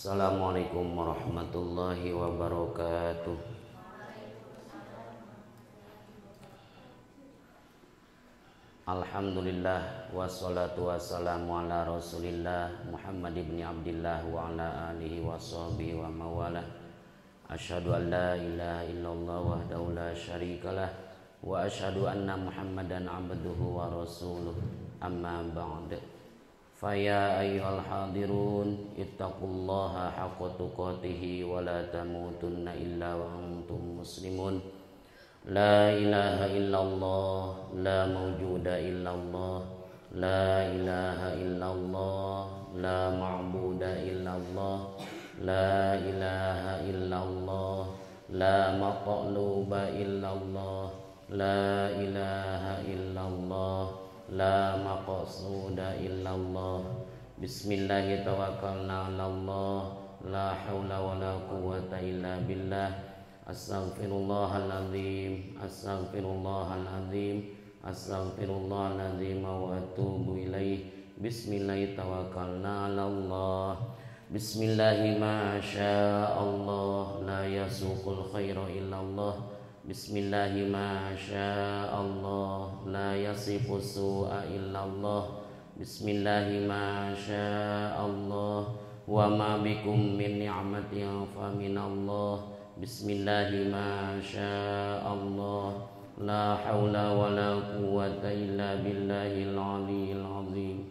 Assalamualaikum warahmatullahi wabarakatuh. Alhamdulillah wassalatu wassalamu ala Rasulillah Muhammad ibn Abdillah wa ala alihi wa sahbihi wa mawalah. Asyhadu an la ilaha illallah wahdahu la syarikalah wa asyhadu anna Muhammadan abduhu wa rasuluh. Amma ba'd. Faya ayyuhal hadirun ittaqullaha haqqa tuqatih wa la tamutunna illa wa antum muslimun. La ilaha illallah, la mawjuda illallah, la ilaha illallah, la ma'buda illallah, la ilaha illallah, la maqluba illallah, la ilaha illallah, la maqsuda illallah. Bismillahi tawakkalna 'alallah, la haula wala quwwata illa billah. Astaghfirullahaladzim, astaghfirullahaladzim, astaghfirullahaladzim wa atubu ilaih. Bismillahi tawakkalna 'alallah. Bismillahi ma sya'allah, la yasuqul khaira illallah. Bismillahi ma sya'allah, la yasifus su'a illallah. Bismillahi ma sya'allah, wa ma bikum min ni'matin fa minallah. Bismillahi ma sya'allah, la hawla wa la quwwata illa billahil aliyyil azim.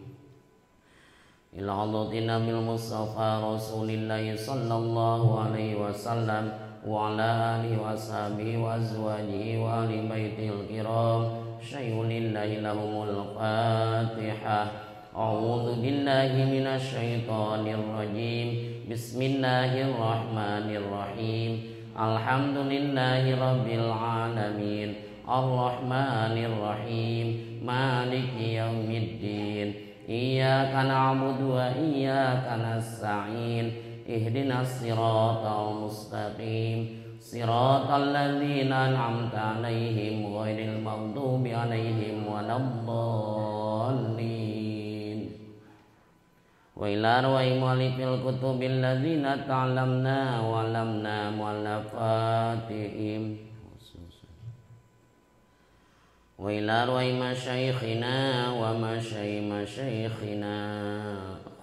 Ila hadratin Nabil Mustafa Rasulillahi sallallahu alaihi wasallam wa ala alihi wa sahbihi wa azwajihi wa ahli baitil kiram. Syai'ulillahi lahumul Fatihah. A'udzu billahi minasy syaithanir rajim. Bismillahirrahmanirrahim. Alhamdulillahi rabbil alamin, arrahmanir rahim, maliki yaumiddin. Iyyaka na'budu wa iyyaka nasta'in. Ihdinas siratal mustaqim, siratal ladzina an'amta 'alaihim ghairil maghdubi 'alaihim waladdallin. Wa ila arwahi mu'allifil kutubil ladzina ta'lamna wa lamna mu'allafatihim. Wa ila arwahi masyaikhina wa masyaikhina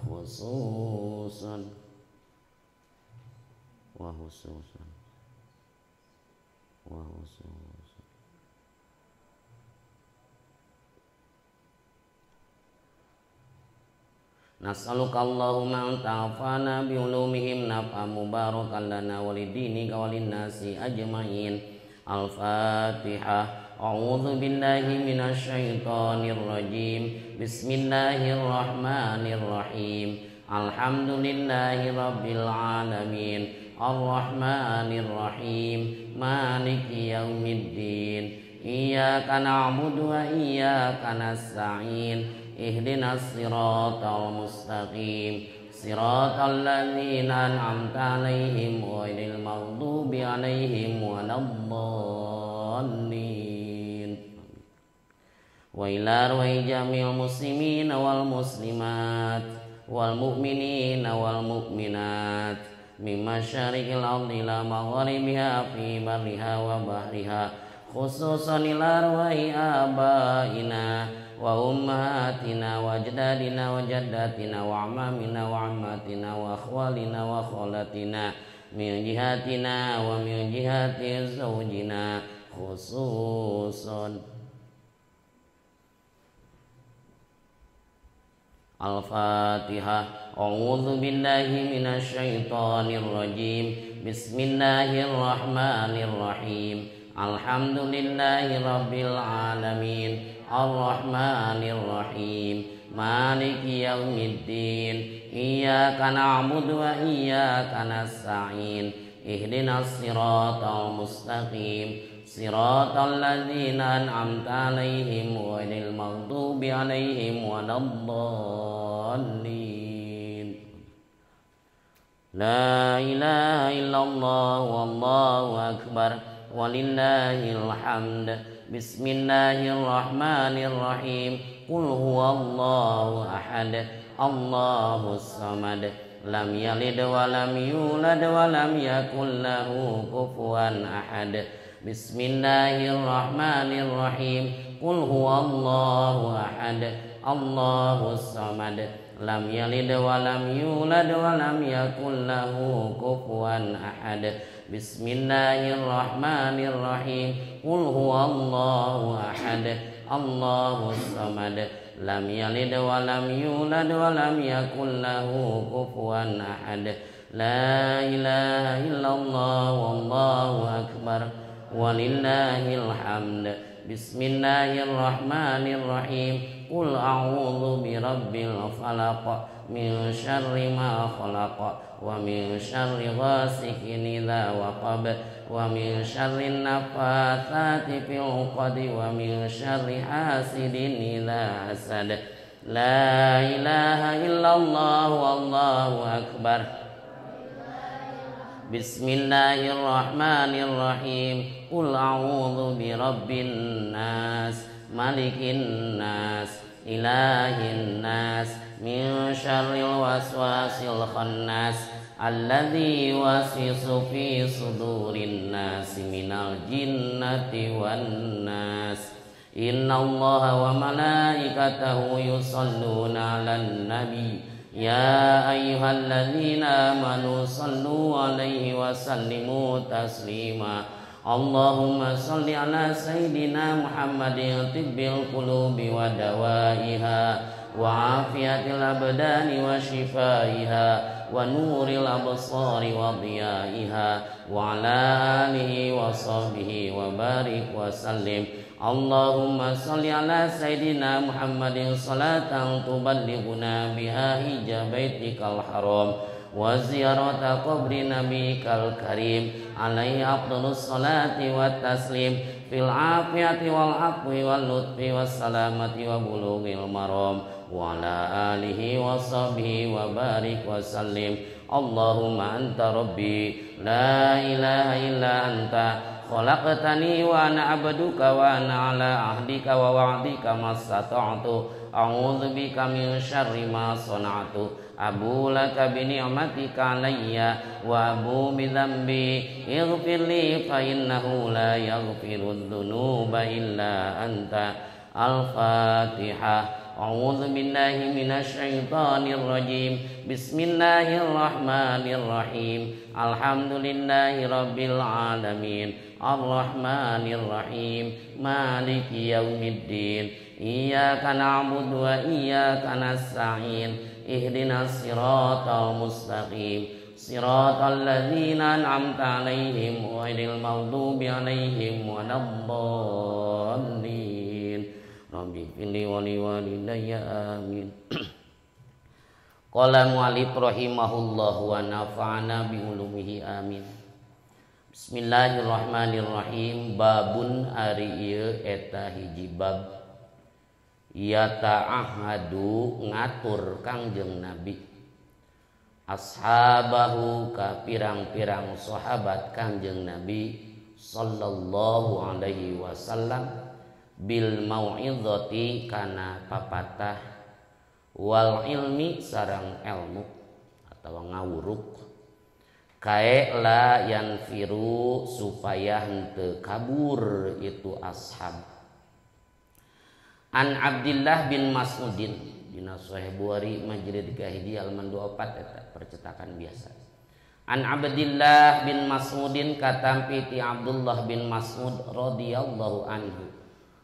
khususan wa khususan wa khususan. Nas'aluka Allahumma an ta'afana bi ulumihim naf'a mubarakan lana walidinika walinnasi ajma'in. Al-Fatihah. A'udzu billahi minasy syaithanir rajim. Bismillahirrahmanirrahim. Alhamdulillahi rabbil alamin, arrahmanir rahim, maliki yaumiddin. Iyyaka na'budu wa iyyaka nasta'in. Ihdinas siratal mustaqim, siratal ladzina an'amta 'alaihim ghairil maghdubi 'alaihim waladdallin. Wa ila arwahi jami'il muslimin wal muslimat wal mu'minin wal mu'minat min masyariqil ardi ila magharibiha fi barriha wa bahriha, khususan ila arwahi abaina wa ummatina wa ajdadina wa jaddatina wa amamina wa ammatina wa akhwalina wa khalatina min jihatina wa min jihati zawjina khususan. Al-Fatihah. A'udzu billahi minasy syaithanir rajim. Bismillahirrahmanirrahim. Alhamdulillahi rabbil alamin, arrahmanir rahim, maliki yaumiddin. Iyyaka na'budu wa iyyaka nasta'in. Ihdinas siratal mustaqim, siratal ladzina an'amta 'alaihim ghairil maghdubi 'alaihim waladdallin. La ilaha illallah wallahu akbar walillahil hamd. Bismillahirrahmanirrahim. Qul huwallahu ahad, Allahus samad, lam yalid wa lam yulad wa lam yakul lahu kufuwan ahad. Bismillahirrahmanirrahim. Qul huwallahu ahad, Allahus samad, lam yalid wa lam yulad wa lam yakul lahu kufuwan ahad. Bismillahirrahmanirrahim. Qul huwallahu ahad, Allahus samad, lam yalid wa lam yulad wa lam yakul lahu kufuwan ahad. La ilaha illallah wallahu akbar walillahil hamd. Bismillahirrahmanirrahim. Qul a'udzu birabbil falaq min syarri ma khalaq wa min syarri ghasikin idza waqab wa min syarri nafatsati fil 'uqad wa min syarri hasidin idza hasad. La ilaha illallah wallahu akbar. Bismillahirrahmanirrahim. Qul a'udzu birabbin nas malikin nas ilahin nas min syarril waswasil khannas alladzi yuwaswisu fi sudurin nas minal jinnati wan nas. Innallaha wa malaikatahu yusholluna 'alan nabi. Ya ayyuhalladzina amanu sallu 'alaihi wa sallimu taslima. Allahumma salli ala sayyidina Muhammadin tibbil qulubi wa dawaiha wa afiyatil abdani wa shifaiha wa nuril absari wa diyaiha wa ala alihi wa sahbihi wa barik wa sallim. Allahumma salli ala sayyidina Muhammadin salatan tuballighuna biha hijabaitikal haram wa ziyarata qabri nabikal karim alaihi afdhalus salati wat taslim fil afiyati wal afwi wal lutfi was salamati wa bulughil maram wa ala alihi wa sahbihi wa barik wa sallim. Allahumma anta rabbi la ilaha illa anta khalaqtani wa ana abduka wa ana ala ahdika wa wa'dika mastata'tu a'udzu bika min syarri ma sana'tu abu laka bi ni'matika alayya wa abu bi dzambi ighfirli fa innahu la yaghfiru dzunuba illa anta. Al-Fatihah. A'udzu billahi minasy syaithanir rajim. Bismillahirrahmanirrahim. Alhamdulillahi rabbil alamin. Ar-Rahmanir Rahim. Maliki yaumiddin. Iyyaka na'budu wa iyyaka nasta'in. Ihdinas siratal mustaqim. Siratal ladzina an'amta 'alaihim ghairil maghdubi 'alaihim waladdallin. Rabbi fili wali walidayya amin. Qala mu'allif rahimahullah wa nafa'ana bi ulumihi amin. Bismillahirrahmanirrahim. Babun ari ieu eta hiji bab yata'ahadu ngatur Kangjeng Nabi ashabahu ka pirang-pirang sahabat Kangjeng Nabi sallallahu alaihi wasallam bil mau'izati kana papatah wal ilmi sareng ilmu atau ngawuruk kae la yanfiru supaya henteu kabur itu ashab. An Abdillah bin Mas'udin dina Sahih Bukhari Majrid Kahidi halaman 24 eta percetakan biasa. An Abdillah bin Mas'udin katampi ti Abdullah bin Mas'ud radhiyallahu anhu.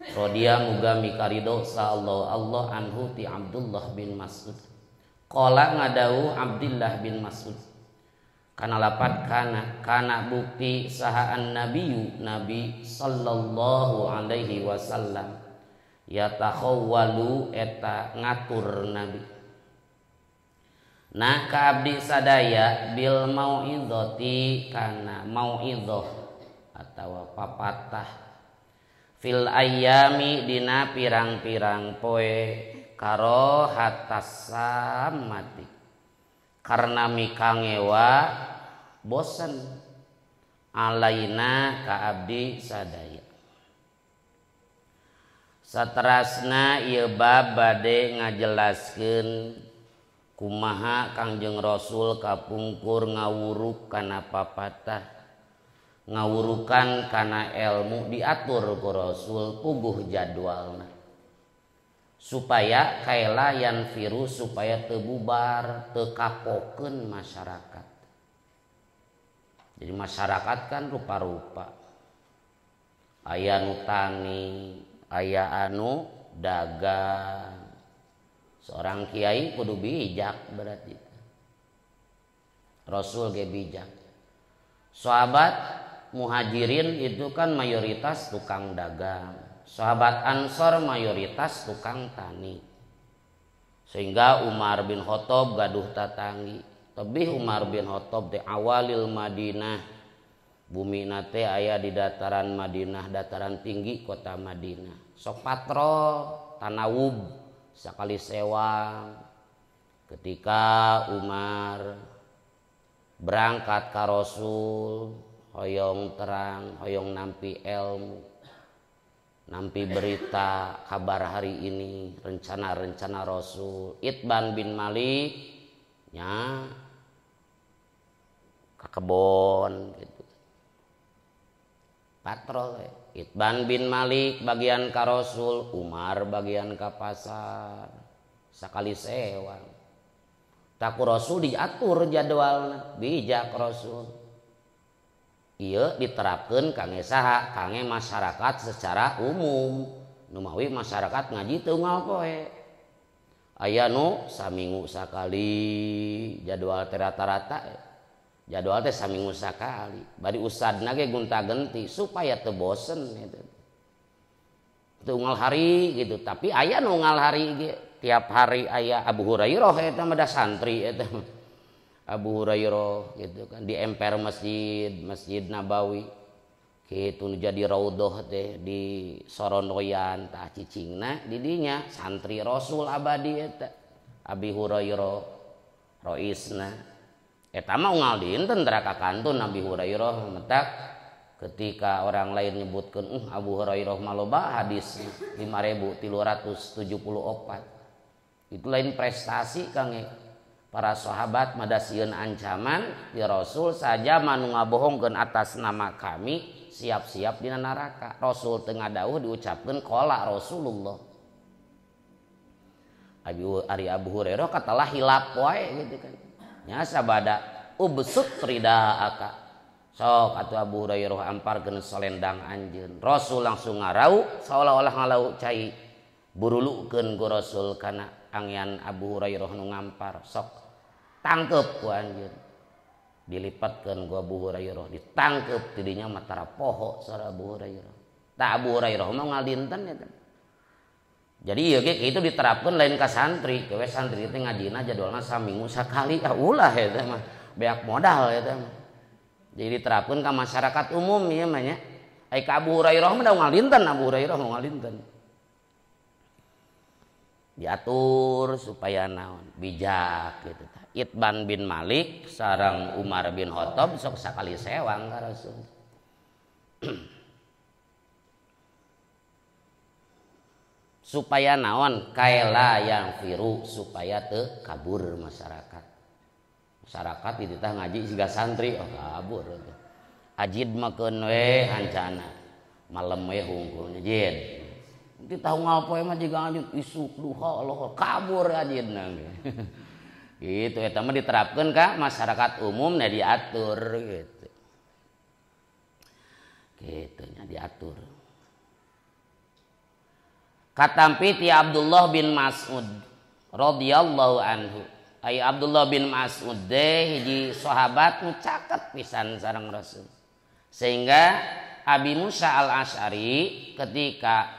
Radhiya muga mikarido sa Allah anhu ti Abdullah bin Mas'ud. Qala ngadau Abdullah bin Mas'ud. Kana lapat kana bukti saha an-nabiyyu Nabi sallallahu alaihi wasallam yatakhawwalu eta ngatur Nabi. Nah ka abdi sadaya bil mau'izati kana mau'izah atawa papatah fil ayyami dina pirang-pirang poe karo hatasamati karena mikangewa bosan alaina ka abdi sadaya. Saterasna ieu bab bade ngajelaskeun kumaha Kangjeng Rasul kapungkur ngawuruk kana papatah, ngawurukan kana ilmu diatur ku Rasul puguh jadwalna supaya kaela yan virus supaya tebubar tekapokeun masyarakat. Jadi masyarakat kan rupa-rupa, aya nu tani, aya anu dagang. Seorang kiai kudu bijak berarti. Rasul ge bijak. Sahabat muhajirin itu kan mayoritas tukang dagang. Sahabat Ansor mayoritas tukang tani. Sehingga Umar bin Khattab gaduh tatanggi. Tebih Umar bin Khattab di awalil Madinah. Bumi nate aya di dataran Madinah, dataran tinggi kota Madinah. Sok patro tanawub sakali sewang. Ketika Umar berangkat ka Rasul, hoyong terang, hoyong nampi ilmu, nampi berita kabar hari ini, rencana-rencana Rasul. Itban bin Malik nya ka kebon gitu. Patrol Itban bin Malik bagian ka Rasul, Umar bagian ka pasar. Sakali sewang. Taku Rasul diatur jadwalna, bijak Rasul. Ieu diterapkeun kangge saha? Kangge masyarakat secara umum. Nu mawi masyarakat ngaji teu unggal poe. Aya nu saminggu sakali jadwal teh rata-rata. Jadwal teh saminggu sakali. Bari usadna ge gonta-ganti supaya teu bosen gitu. Teu unggal hari gitu, tapi aya nu unggal hari ge. Tiap hari aya Abu Hurairah eta mah da santri eta. Abu Hurairah gitu kan di emper Masjid Nabawi. Kitu jadi raudhah teh di sorondoyan tah cicingna di dinya santri Rasul abadi eta. Abi Hurairah roisna. Eta mah unggal dinten tara kakantun Abi Hurairah metak ketika orang lain nyebutkeun Abu Hurairah mah loba hadis 5374. Itu lain prestasi Kang para sahabat madasieun ancaman di Rasul saja manu ngabohongkeun atas nama kami siap-siap dina neraka. Rasul teu ngadawuh diucapkeun qala Rasulullah. Ari Abu Hurairah katalah hilap wae gitu kan. Nya sabada ubsut ridaaka. Sok atuh Abu Hurairah amparkeun selendang anjeun. Rasul langsung ngarau seolah-olah ngalau cai burulukeun ku Rasul kana angyan Abu Hurairah nu ngampar. Sok tangkep ku anjeun. Dilipatkeun ku Abu Hurairah, ditangkep tidinya matara poho sareng Abu Hurairah. Tak Abu Hurairah mah unggal dinten eta. Jadi ieu ge kitu diterapkeun lain ka santri, kewe santri teh ngajina jadwalna saminggu sakali ulah eta mah beak modal eta mah. Jadi diterapkeun ka masyarakat umum ieu mah nya. Ai ka Abu Hurairah mah da unggal dinten, Abu Hurairah unggal dinten. Diatur supaya naon? Bijak gitu tah. Itban bin Malik sareng Umar bin Khattab sok sakali sewang ka Rasul. Supaya naon kaela yang viru supaya teu kabur masyarakat. Masyarakat itu tah ngaji siga santri kabur. Ajid makeun we hancana. Malem we hungkulna jid. Ti tahu ngapoe mah jiga ngaji isuk duha Allah kabur ajidna. Gitu eta mah diterapkeun ka masyarakat umum na diatur gitu. Gitu nya diatur. Katampi ti Abdullah bin Mas'ud radhiyallahu anhu. Ai Abdullah bin Mas'ud deh hiji sahabat nu caket pisan sareng Rasul. Sehingga Abi Musa al-Asy'ari ketika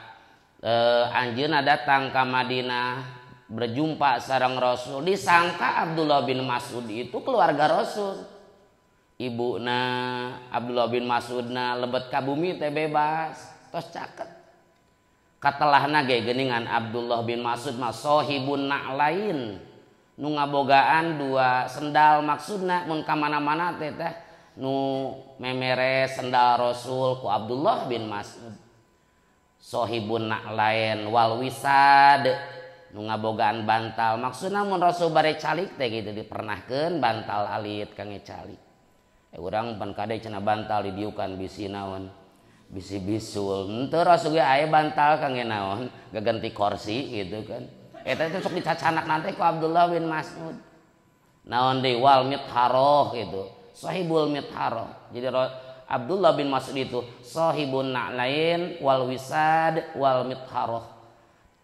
anjeunna datang ka Madinah berjumpa sareng Rasul, disangka Abdullah bin Mas'ud itu keluarga Rasul. Ibuna Abdullah bin Mas'udna lebet ka bumi teh bebas, tos caket. Katalahna ge geuningan Abdullah bin Mas'ud mah sahibun na'lain nu ngabogaan dua sendal maksudna mun ka mana-mana teh nu memere sendal Rasul ku Abdullah bin Mas'ud. Sahibun na'lain wal wisad nu ngabogaan bantal maksudna mun Rasul bare calik teh gitu dipernahkeun bantal alit kangge calik urang pan kade cenah bantal didiukan bisi naon bisi bisul henteu Rasul ge aya bantal kangge naon gaganti kursi gitu kan eta teh sok dicacanak nanti ku Abdullah bin Mas'ud naon deui wal mitharoh gitu sahibul mitharoh jadi Abdullah bin Mas'ud itu sahibun na'lain wal wisad wal mitharoh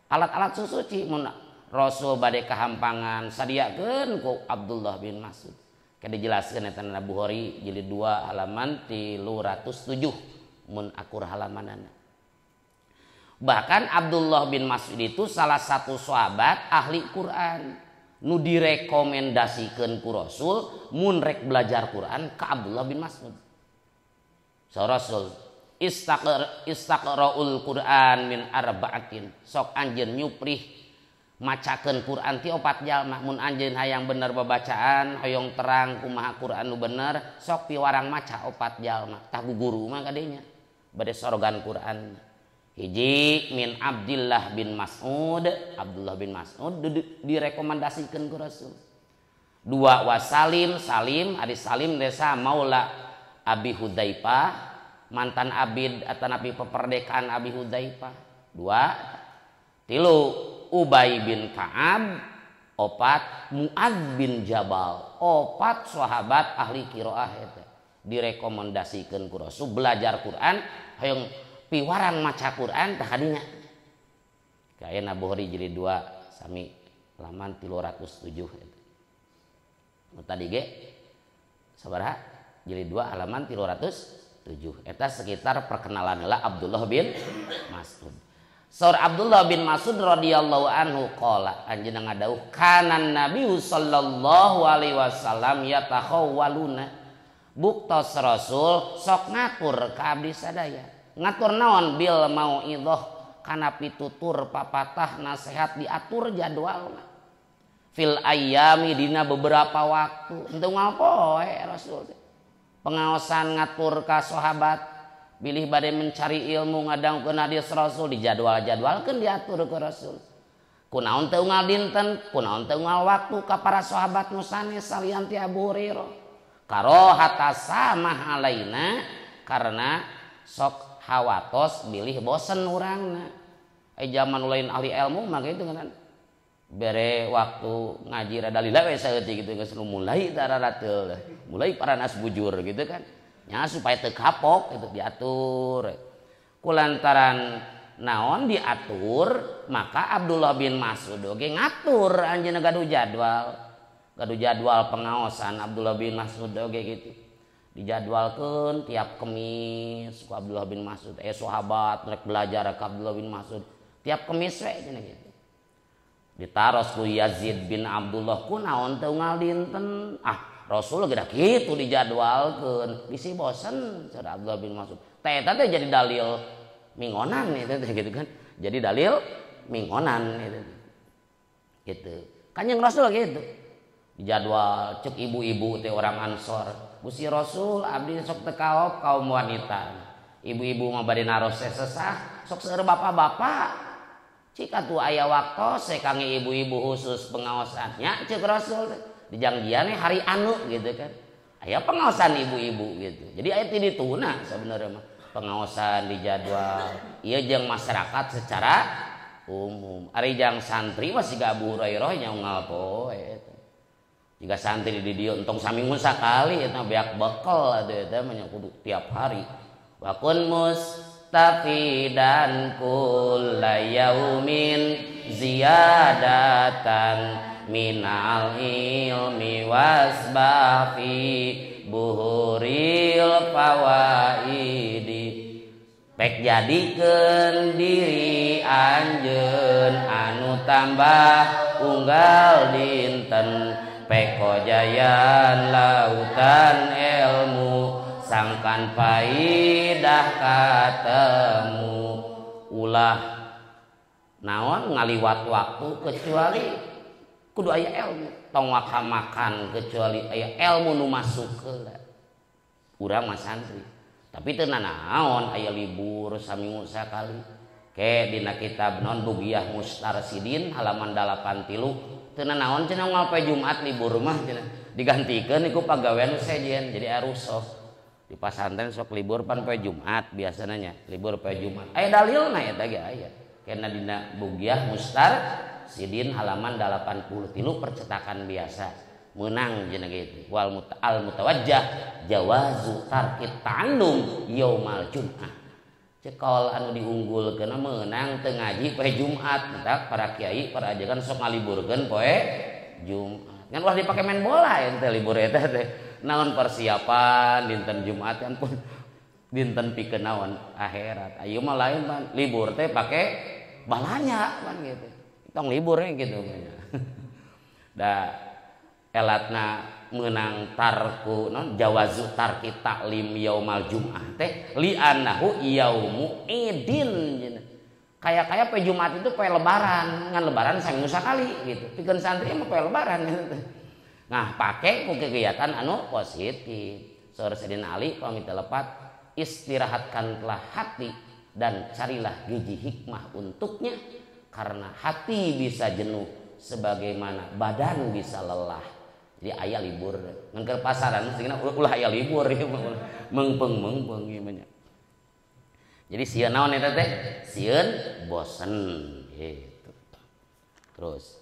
alat-alat susuci mun Rasul bade kahampangan sadiakeun ku Abdullah bin Mas'ud kan dijelaskeun eta na Bukhari jilid 2 halaman 307 mun akur halamanana. Bahkan Abdullah bin Mas'ud itu salah satu sahabat ahli Quran nu direkomendasikeun ku Rasul mun rek belajar Quran ka Abdullah bin Mas'ud. So Rasul istaqra'ul Quran min arba'atin sok anjeun nyuprih macakeun Quran ti 4 jalma mun anjeun hayang bener babacaan hoyong terang kumaha Quran nu bener sok piwarang maca 4 jalma tah guru mah kadenya bade sorogan Quran. Hiji min Abdullah bin Mas'ud Abdullah bin Mas'ud direkomendasikeun ku Rasul. 2 wasalim Salim ari Salim desa maula Abi Hudzaifah mantan abid atanapi peperdekaan Abi Hudzaifah. 2 3 Ubay bin Ka'ab. 4 Mu'adz bin Jabal. 4 sahabat ahli qiraah eta direkomendasikeun ku Rasul belajar Quran hayang piwaran maca Quran tah kadinya. Kaena Bukhari jilid 2 sami halaman 307 eta. Nu tadi ge sabaraha? Jilid 2 halaman 307. Eta sekitar perkenalan heula Abdullah bin Mas'ud. Saur Abdullah bin Mas'ud radhiyallahu anhu qala anjeunna ngadauh kanan Nabi sallallahu alaihi wasallam yatakhawwaluna buktos Rasul sok ngatur ka abdi sadaya. Ngatur naon bil mauidhah kana pitutur papatah nasihat diatur jadwalna fil ayyami dina beberapa waktu henteu ngapoe Rasul pengaosan ngatur ka sahabat bilih bade mencari ilmu ngadangkeun hadis Rasul dijadwal-jadwalkeun diatur ke Rasul kunaon teu unggal dinten kunaon teu unggal waktu ka para sahabat nu sanes salian ti Abu Hurairah karohata samah alaina karena sok hawatos bilih bosen urangna zaman lain ahli ilmu mah gitu kan bere waktu ngaji rada lila we saeutik gitu geus mulai tararateul mulai paranas bujur gitu kan nya supaya teu kapok gitu diatur kulantaran naon diatur maka Abdullah bin Mas'ud oge ngatur anjeunna gaduh jadwal pengaosan Abdullah bin Mas'ud oge gitu dijadwalkeun tiap Kemis ku Abdullah bin Mas'ud sahabat rek belajar ka Abdullah bin Mas'ud tiap Kemis we cenah gitu ditaros ku Yazid bin Abdullah kunaon teu unggal dinten Rasul geus kitu dijadwalkeun bisi bosen cara Abdullah bin Mas'ud teh eta teh jadi dalil mingonan itu gitu kan jadi dalil mingonan itu gitu kanjeng Rasul gitu dijadwal cek ibu-ibu teh orang Ansor Gusti Rasul abdi sok teu kaop kaum wanita ibu-ibu mah bade naros sesah sok seueur bapak-bapak cika tuh aya waktos kangge ibu-ibu khusus pengaosannya cek Rasul dijangjiannya hari anu gitu kan aya pengaosan ibu-ibu gitu jadi aya ti dituna sebenarnya mah pengaosan dijadwal ieu jeung masyarakat secara umum ari jang santri mah siga Abu Hurairah nya unggal poe jika santri di dieu entong saminggu sakali eta beak bekal atuh eta mah kudu tiap hari wa kun mustafidan kullayaumin ziyadatan minal ilmi wasbafi buhuril fawaidi pek jadikeun diri anjeun anu tambah unggal dinten pekojayan lautan ilmu sangkan faidah katemu ulah naon ngaliwat waktu kecuali kudu aya ilmu tong makan kecuali aya ilmu nu masuk heula urang mah santri tapi teu naon aya libur saminggu sakali make dina kitab non Bugiyah Mustarsidin halaman 83 teu naon cenah moal poe Jumat libur mah cenah digantikeun iku pagawean sejen jadi arusoh di pasantren sok libur pan poe Jumat biasanya libur poe Jumat aya dalilna eta ge aya kana dina Bugiyah Mustarsidin halaman 83 percetakan biasa menang cenah gitu wal mutawajjah jawazu tarkit ta'allum yaumal jum'ah cekol anu diunggulkeun menang teu ngaji poe Jumat entak para kiai para ajakan sok ngaliburkeun poe Jumat kan ulah dipake main bola ente libur eta teh naon persiapan dinten Jumat kan pun dinten pikeun naon akhirat ayeuna mah lain pan libur teh pake balanya kan gitu tong liburnya gitu da elatna menang tarku non jawazu tarki taklim yaumal jum'ah teh li annahu yaumu idin kayak poe Jumat itu poe lebaran ngan lebaran saminggu sakali gitu pikeun santri mah poe lebaran gitu. Nah pake ku kegiatan anu positif saur Sayyidina Ali pamit lepat istirahatkanlah hati dan carilah giji hikmah untuknya karena hati bisa jenuh sebagaimana badan bisa lelah. Jadi aya libur ngan ke pasaran mestinya ulah aya libur ya mengpeng gimana. Jadi sieun naon eta teh? Sieun bosen gitu. Terus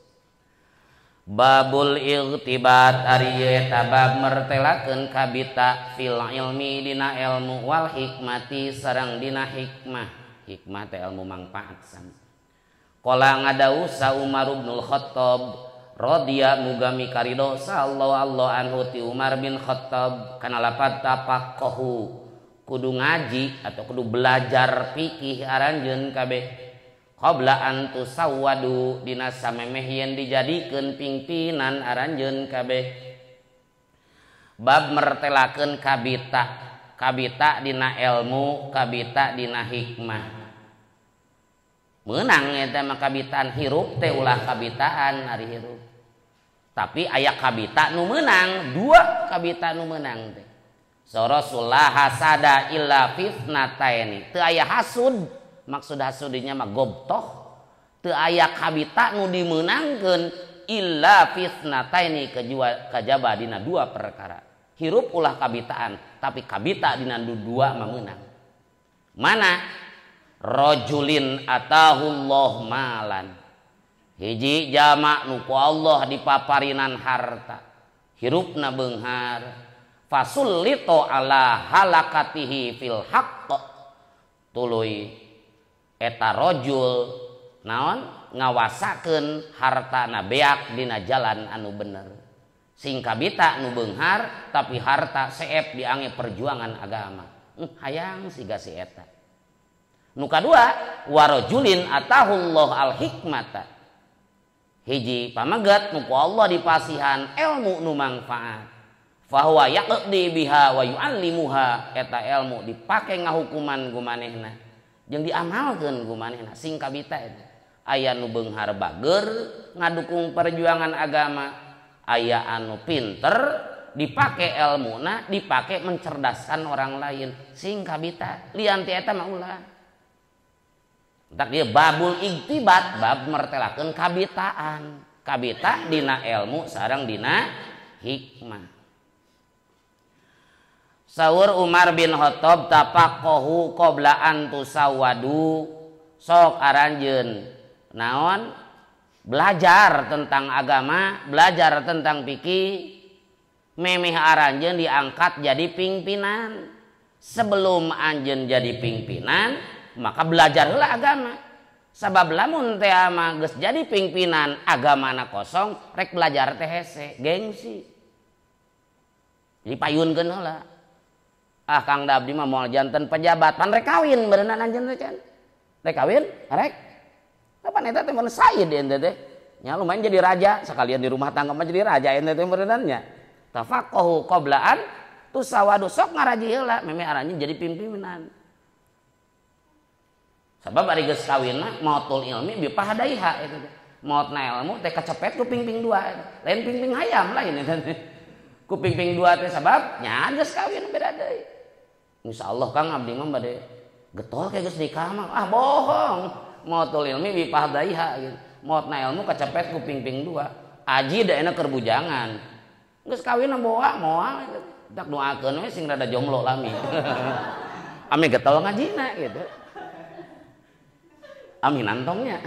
babul igtibat ari eta bab mertelakeun kabita fil ilmi dina ilmu wal hikmati sareng dina hikmah. Hikmah teh ilmu manfaat san. Qala ngadawu sa Umar bin Khattab radhiya mugami karido sallallahu anhu ti Umar bin Khattab kana lapat tafaqahu kudu ngaji atau kudu belajar fikih aranjeun kabeh qabla an tusawwadu dina samemeh yen dijadikeun pingpinan aranjeun kabeh bab mertelakeun kabita dina ilmu kabita dina hikmah menang eta mah kabitaan hirup teh ulah kabitaan ari hirup tapi aya kabita nu menang dua kabita nu menang teh sarasullah hasada illa fitnataini teu aya hasud maksud hasudinya mah gobtoh teu aya kabita nu dimenangkeun illa fitnataini kajaba dina dua perkara hirup ulah kabitaan tapi kabita dina dua mah menang mana rajulin atahullah malan hiji jama nu ku Allah dipaparinan harta hirupna beunghar fasullito ala halakatihi fil haqq tuluy eta rajul naon ngawasakeun hartana beak dina jalan anu bener sing kabita nu beunghar tapi harta seep diange perjuangan agama hayang siga si eta nu kadua warajulin atahullah al hikmata hiji pamaget nu ku Allah dipasihan ilmu nu manfaat fahuwa yaqdi biha wa yuallimuha eta ilmu dipake ngahukuman ku manehna jeung diamalkeun ku manehna sing kabita eta aya nu beunghar bager ngadukung perjuangan agama aya anu pinter dipake ilmuna dipake mencerdaskan orang lain sing kabita lian ti eta mah ulah tak dia babul iktibat bab mertelakeun kabitaan kabita dina ilmu sareng dina hikmah saur Umar bin Khattab tafaqahu qabla an tusawwadu sok aranjeun naon belajar tentang agama belajar tentang fikih memeh aranjeun diangkat jadi pimpinan sebelum anjeun jadi pimpinan maka belajar heula agama sabab lamun teh mah geus jadi pimpinan agamana kosong rek belajar teh hese gengsi dipayunkeun heula ah Kang Dabdi mah moal janten pejabat pan rek kawin beuneunan anjeun teh can rek kawin rek kapan eta teh mun said ente teh nya lumayan jadi raja sekalian di rumah tangga mah jadi raja ente teh beuneunan nya tafaqahu qablaan tusawadu sok ngaraji heula memeh aranjeun jadi pimpinan sabab ari geus kawin mah mautul ilmi bi pahadaiha eta teh mautna ilmu teh kacepet ku pingping dua lain pingping hayam lain eta teh ku pingping dua teh sabab nya geus kawin beda deui insyaallah Kang abdi mah bade getol kayak geus di kamar. Ah bohong. Mautul ilmi bipahdaiha gitu. Mautna ilmu kacepet ku ping-ping dua. Aji da enak kerbujangan. Geus kawin boa moal gitu. Tak doakeun we sing rada jomblo lami. Ame getol ngajina gitu. Ami nantongnya.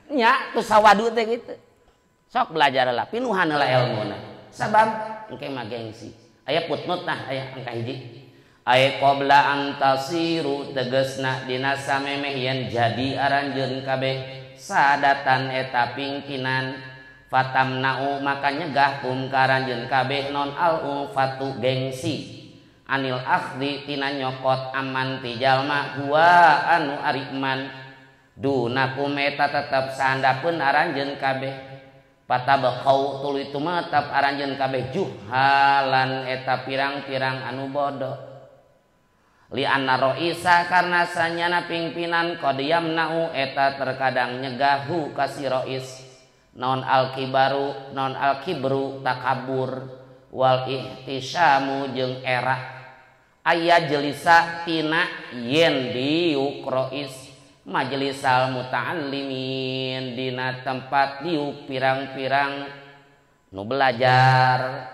Nya tuh sawadu teh gitu. Sok belajar lah pinuhan lah ilmuna. Sabab engke mah gengsi. Aya putnut nah aya angka hiji. Aya qabla antasiru tegasna dina samemeh yen jadi aranjeun kabeh sadatan eta pingpinan fatamna'u maka nyegah kum karanjeun kabeh non al-ufatu gengsi anil akhdi tina nyokot aman ti jalma huwa anu ariman dunakum eta tetep sahandapeun aranjeun kabeh patabaqau tuluy itu mah tetep aranjeun kabeh juhalan eta pirang-pirang anu bodoh li anna roisa karna sanyana pingpinan qadiyam nau eta terkadang nyegahu kasih rois non al-kibaru non al-kibru takabur wal ihtisamu jeung era aya jelisa tina yen diuk rois majelisal muta'allimin dina tempat diuk pirang-pirang nu belajar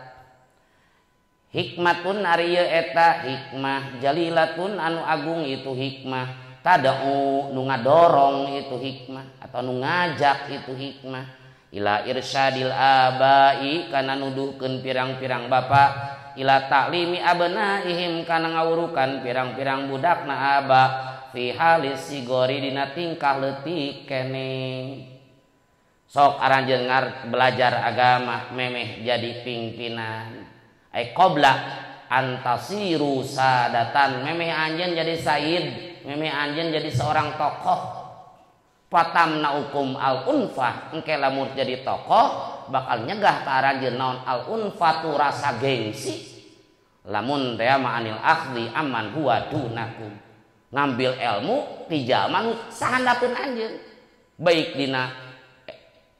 hikmatun ari eta hikmah jalilatun anu agung itu hikmah tada'u nu ngadorong itu hikmah atau nu ngajak itu hikmah ila irsyadil abai kana nuduhkeun pirang-pirang bapak ila taklimi abnaihim kana ngawurukan pirang-pirang budakna aba fi halis sigori dina tingkah leutik keneh sok aranjeun belajar agama memeh jadi pingpinan ai qabla antasiru sadatan memeh anjeun jadi sayyid memeh anjeun jadi seorang tokoh patamna hukum al-unfah engke lamun jadi tokoh bakal nyegah ka aranjeun naon al-unfatu rasa gengsi lamun teh ma anil akhdi amman huwa dunakum ngambil ilmu ti jalma nu sahandapeun anjeun baik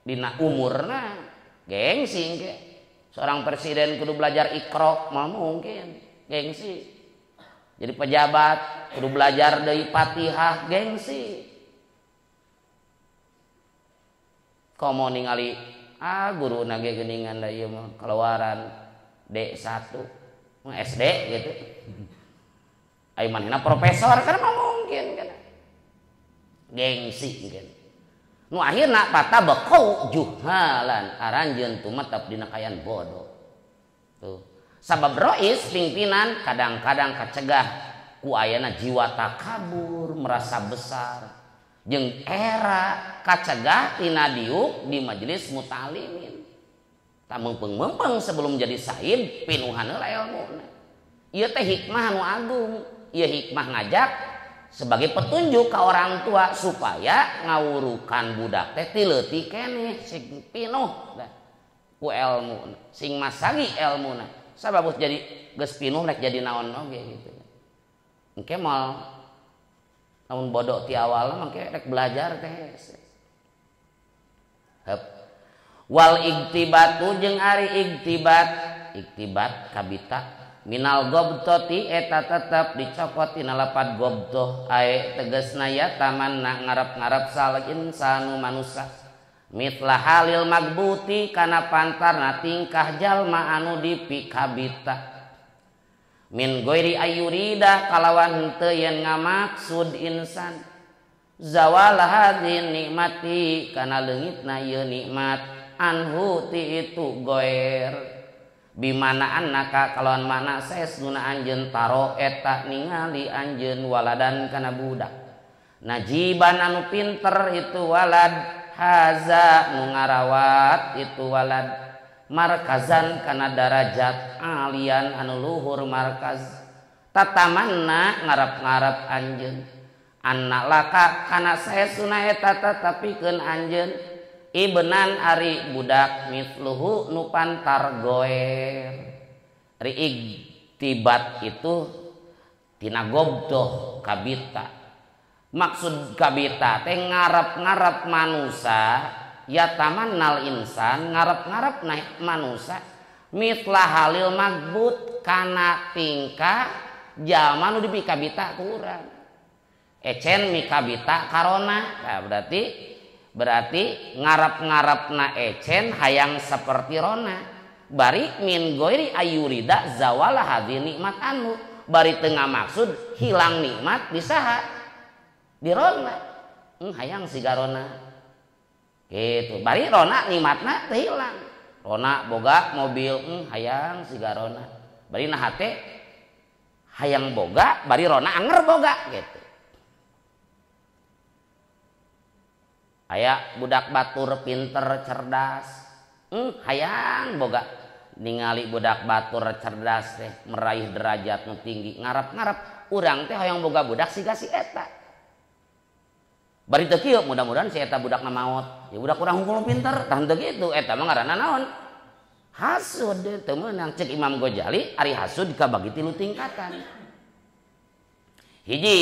dina umurna gengsi engke seorang presiden kudu belajar iqra mah mungkin gengsi jadi pejabat kudu belajar deui Fatihah gengsi komo ningali guru nage geuningan da ieu mah keluaran D1 mah SD gitu ai manehna profesor kan mah mungkin kan gengsi kan nu akhirna patabaqau juhalan aranjeun tumetep dina kayan bodoh tuh sabab rois pimpinan kadang-kadang kacegah ku ayana jiwa takabur merasa besar jeung era kacegah tina diuk di majelis muta'allimin tak mempeng-mempeng sebelum jadi sayyid pinuhan heula ilmuna ieu teh hikmah anu agung ieu hikmah ngajak sebagai petunjuk ke orang tua supaya ngawurukan budak teh ti leutik keneh sing pinuh ku ilmu sing masagi ilmuna sabab jadi geus pinuh rek jadi naon oge gitu engke moal namun bodoh ti awal mah rek belajar teh wal iktibatu jeung ari iktibat kabita minal gobtoti eta tetep dicopot tina lapad gobtoh ae tegasna ya tamanna ngarep-ngarep sal insanu manusia mitlah halil magbuti kana pantarna tingkah jalma anu dipi kabita min goiri ayurida kalawan henteu yen ngamaksud insan zawal hadin nikmati kana leungitna ieu nikmat anhu ti itu goer bimana annaka kalawan mana saesuna anjeun taro eta ningali anjeun waladan kana budak najiban anu pinter itu walad haza nu ngarawat itu walad markazan kana darajat alian anu luhur markaz tatamanna ngarep-ngarep anjeun anna laka kana saesuna eta tatapikeun anjeun ibnan ari budak misluhu nu pantar goer ari iktibat itu tina gobdoh kabita maksud kabita teh ngarep-ngarep manusia ya tamannal insan ngarep-ngarep naik manusia mitlah halil magbut kana tingkah jalma nu dipikabita ku urang. Ecen mikabita karona. Nah, berarti ngarap-ngarapna ecen hayang seperti rona. Bari min goiri ayurida zawala hadhi nikmat anu. Bari tengah maksud hilang nikmat di saha? Di rona. Hayang siga rona. Gitu. Bari rona nikmatna teu hilang. Rona boga mobil, hayang siga rona. Bari nah hate hayang boga, bari rona anger boga gitu. Aya budak batur pinter cerdas, hayang boga ningali budak batur cerdas teh meraih derajat nu tinggi, ngarap-ngarap urang teh hayang boga budak siga si eta. Bari teu kieu mudah-mudahan si eta budakna maot. Ya budak urang hungkul pinter, tah teu kitu eta mah ngaranna naon? Hasud teu meunang cek Imam Ghazali ari hasud kabagi 3 tingkatan. Hiji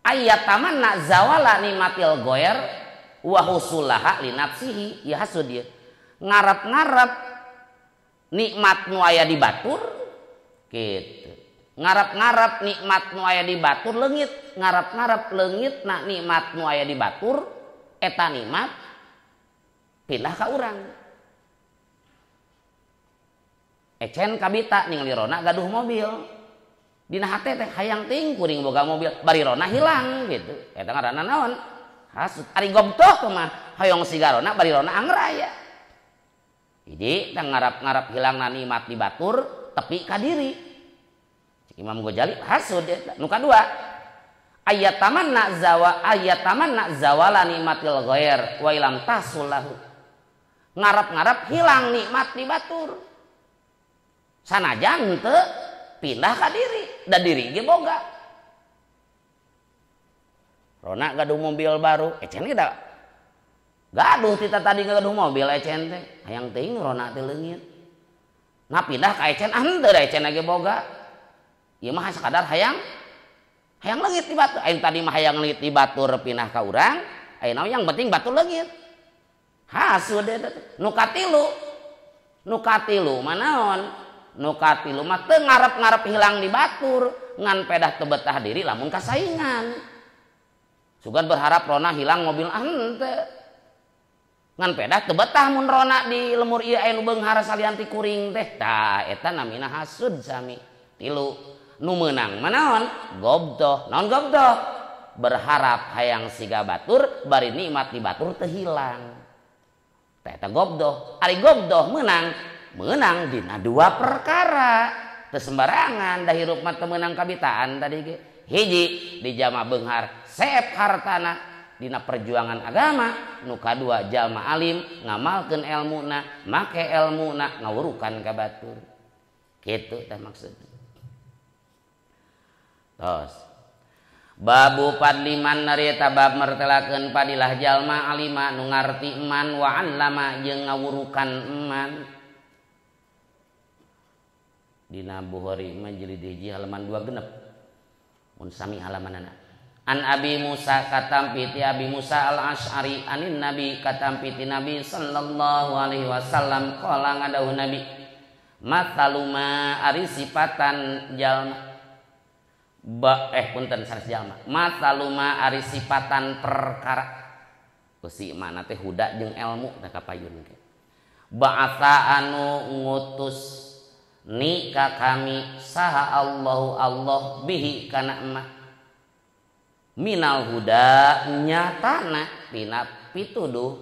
ayat tamanna zawala nikmatil goyer wa husulaha li nafsihi, ya hasud dia. Ngarap-ngarap nikmat nu aya di batur gitu. Ngarap-ngarap nikmat nu aya di batur leungit, ngarap-ngarap leungit na nikmat nu aya di batur eta nikmat pindah ka urang. Ecen kabita ningali rona gaduh mobil. Dina hate teh hayang ting kuring boga mobil, bari rona hilang gitu. Eta ngaranna naon? Hasud. Ari gobtoh mah hayang sigarona bari rona anger aya. Jadi tang ngarap-ngarap hilangna nikmat di batur tepi ka diri. Imam Ghazali hasud eta. Nu kadua ayat tamanna zawala nikmatil ghair wa ilam tasullahu. Ngarap-ngarap hilang nikmat di batur. Sanajan teu pindah ka diri, da diri ge boga. Rona gaduh mobil baru, ecen ge da gaduh tita tadi gaduh mobil ecen teh. Hayang teuing rona teh leungit. Nah pindah ka ecen henteu da ecen ge boga. Ieu mah sakadar hayang leungit di batur. Aing tadi mah hayang leungit di batur pindah ka urang, ayeuna yang penting batur leungit. Hasud eta teh. Nu katilu manaon? Nu katilu mah teu ngarep-ngarep hilang di batur, ngan pedah teu betah diri lamun kasaingan. Sugan berharap rona hilang mobil henteu. Ngan pedah teu betah mun rona di lemur ieu aya nu beunghar salian ti kuring teh. Tah eta namina hasud sami. Tilu nu meunang manaon? Gobdoh. Naon gobdoh? Berharap hayang siga batur bari nikmat di batur teu hilang. Tah eta gobdoh. Ari gobdoh meunang dina 2 perkara. Teu sembarangan da hirup mah teu meunang kabitaan tadi ge. Hiji di jalma beunghar seep hartana dina perjuangan agama. Nu kadua jalma alim ngamalkeun elmuna, make elmuna ngawurukan ka batur. Kitu tah maksudna. Tos babu padliman narita bab mertelakeun padilah jalma alima nu ngarti eman wa allama jeung ngawurukan eman. Dina Bukhari mah jilid 1 halaman 2 mun sami halamanana. An Abi Musa katampi ti Abi Musa al-Asy'ari anin Nabi katampi ti Nabi sallallahu alaihi wasallam qala ngadawuh Nabi matsaluma ari sifatan jalma punten sanes jalma matsaluma ari sifatan perkara besi mana teh huda jeung ilmu teh kapayun ke ba'atha anu ngutus ni ka kami saha Allahu Allah bihi kana emak minal huda nyatana tina pituduh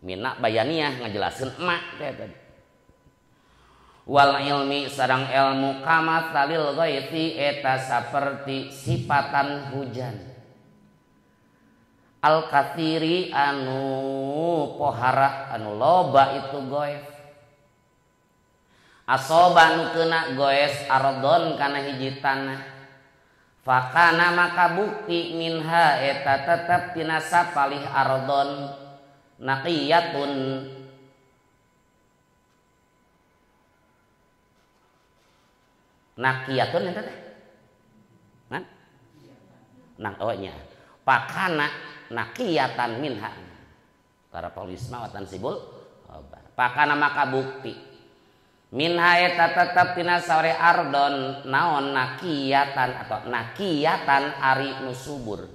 mina bayaniyah ngajelaskeun emak teh tadi wal ilmi sareng ilmu kama salil ghaiti eta saperti sifatan hujan al katsiri anu pohara anu loba itu goef asoba nu keuna goes ardon kana hiji tanah fakana maka bukti minha eta tetep tina sapalih ardon naqiyatun nakiyatun eta teh kan nak ohnya pakana nakiyatan minha para polisma watan sibul pakana maka bukti minha eta tetep tina sare ardon naon nakiyatan atau nakiyatan ari nu subur.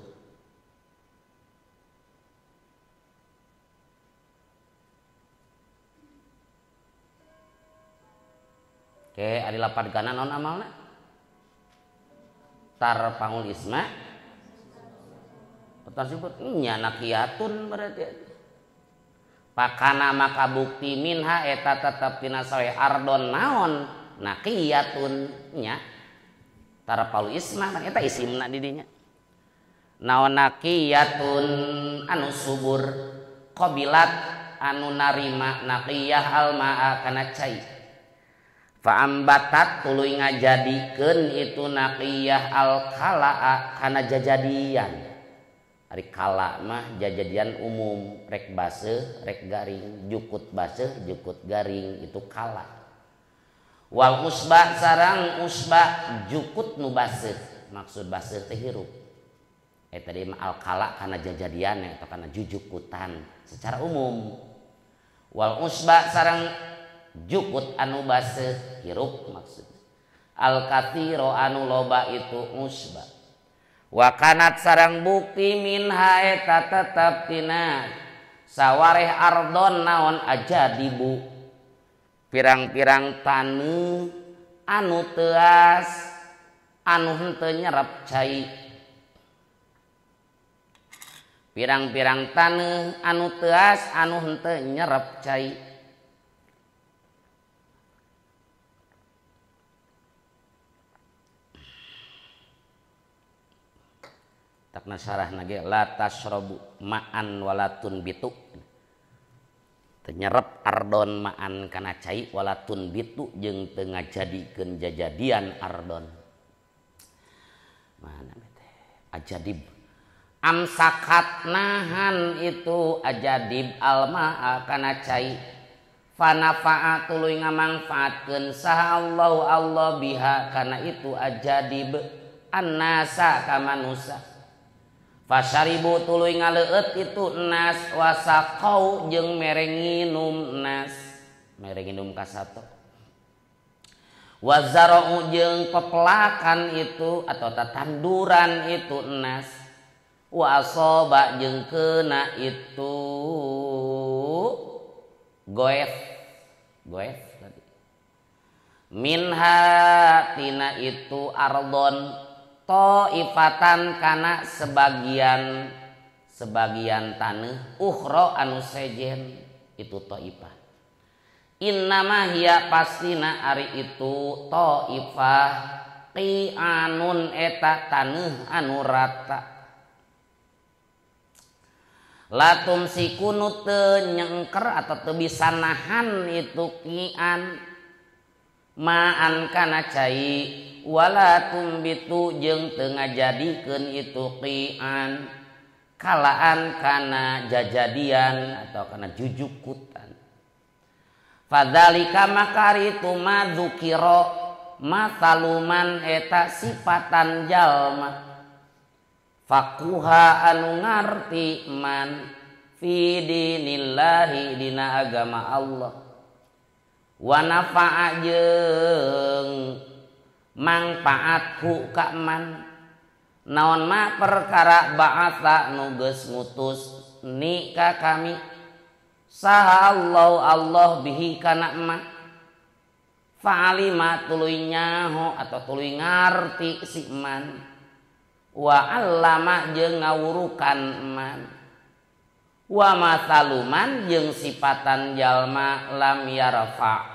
Oke, ari lapad gana naon amalna? Tarfa'ul isma tersebut nya nakiyatun berarti. Pakana maka bukti minha eta tetep tina sare ardon naon nakiyatun nya tarfa'ul isma eta isimna di dinya. Naon nakiyatun anu subur qabilat anu narima nakiyah almaa kana cai. Fa'ambatat tuluy ngajadikeun itu nakiyah al-kala'a kana jajadian. Ari kala mah jajadian umum rek baseuh rek garing, jukut baseuh jukut garing itu kala. Wal usba sareng usba jukut nu baseuh, maksud baseuh teh hirup. Tadi mah al kala kana jajadian atau kana jujukutan secara umum. Wal usba sareng jukut anu baseuh hirup maksud. Al katsiro anu loba itu usba. Wa kanat sareng bukti minha eta tetep tina sawareh ardon naon ajadibu pirang-pirang taneuh anu teuas anu henteu nyerep cai. Pirang-pirang taneuh anu teuas anu henteu nyerep cai. Takna sarahna ge la tasrobu ma'an walatun bitu. Tenyerep ardon ma'an kana cai walatun bitu jeung teu ngajadikeun jajadian ardon. Mana teh ajadib. Amsakat nahan itu ajadib alma'a kana cai. Fanafa'a tuluy ngamangfaatkeun saha Allah biha kana itu ajadib annasa ka manusa. Fasyaribu tuluy ngaleueut itu nas wasaqau jeung mere nginum nas mere nginum kasato. Wazara'u jeung pepelakan itu atau tatanduran itu nas. Wa asaba jeung keuna itu goef tadi. Minha tina itu ardon ta'ifatan kana sebagian taneuh ukhra anu sejen itu ta'ifah. Innama hiya pastina ari itu ta'ifah qi'anun eta taneuh anu rata. Latum sikunu teu nyengker atau teu bisa nahan itu qi'an ma'an kana cai. Wala tumbitu jeung teu ngajadikeun itu qi'an kalaan kana jajadian atau kana jujukutan. Fadzalika makari itu madzukira mataluman eta sifatan jalma fakuha anu ngarti man fi dinillahi dina agama Allah wa nafa'a jeung mangpaatku ka man naon ma perkara ba'atha nu geus ngutus ni ka kami saha Allah bihi kana ma fa'alima tuluy nyaho atau tuluy ngarti si man wa 'allama jeung ngawurukan man wa mathaluman jeung sifatan jalma lam yarfa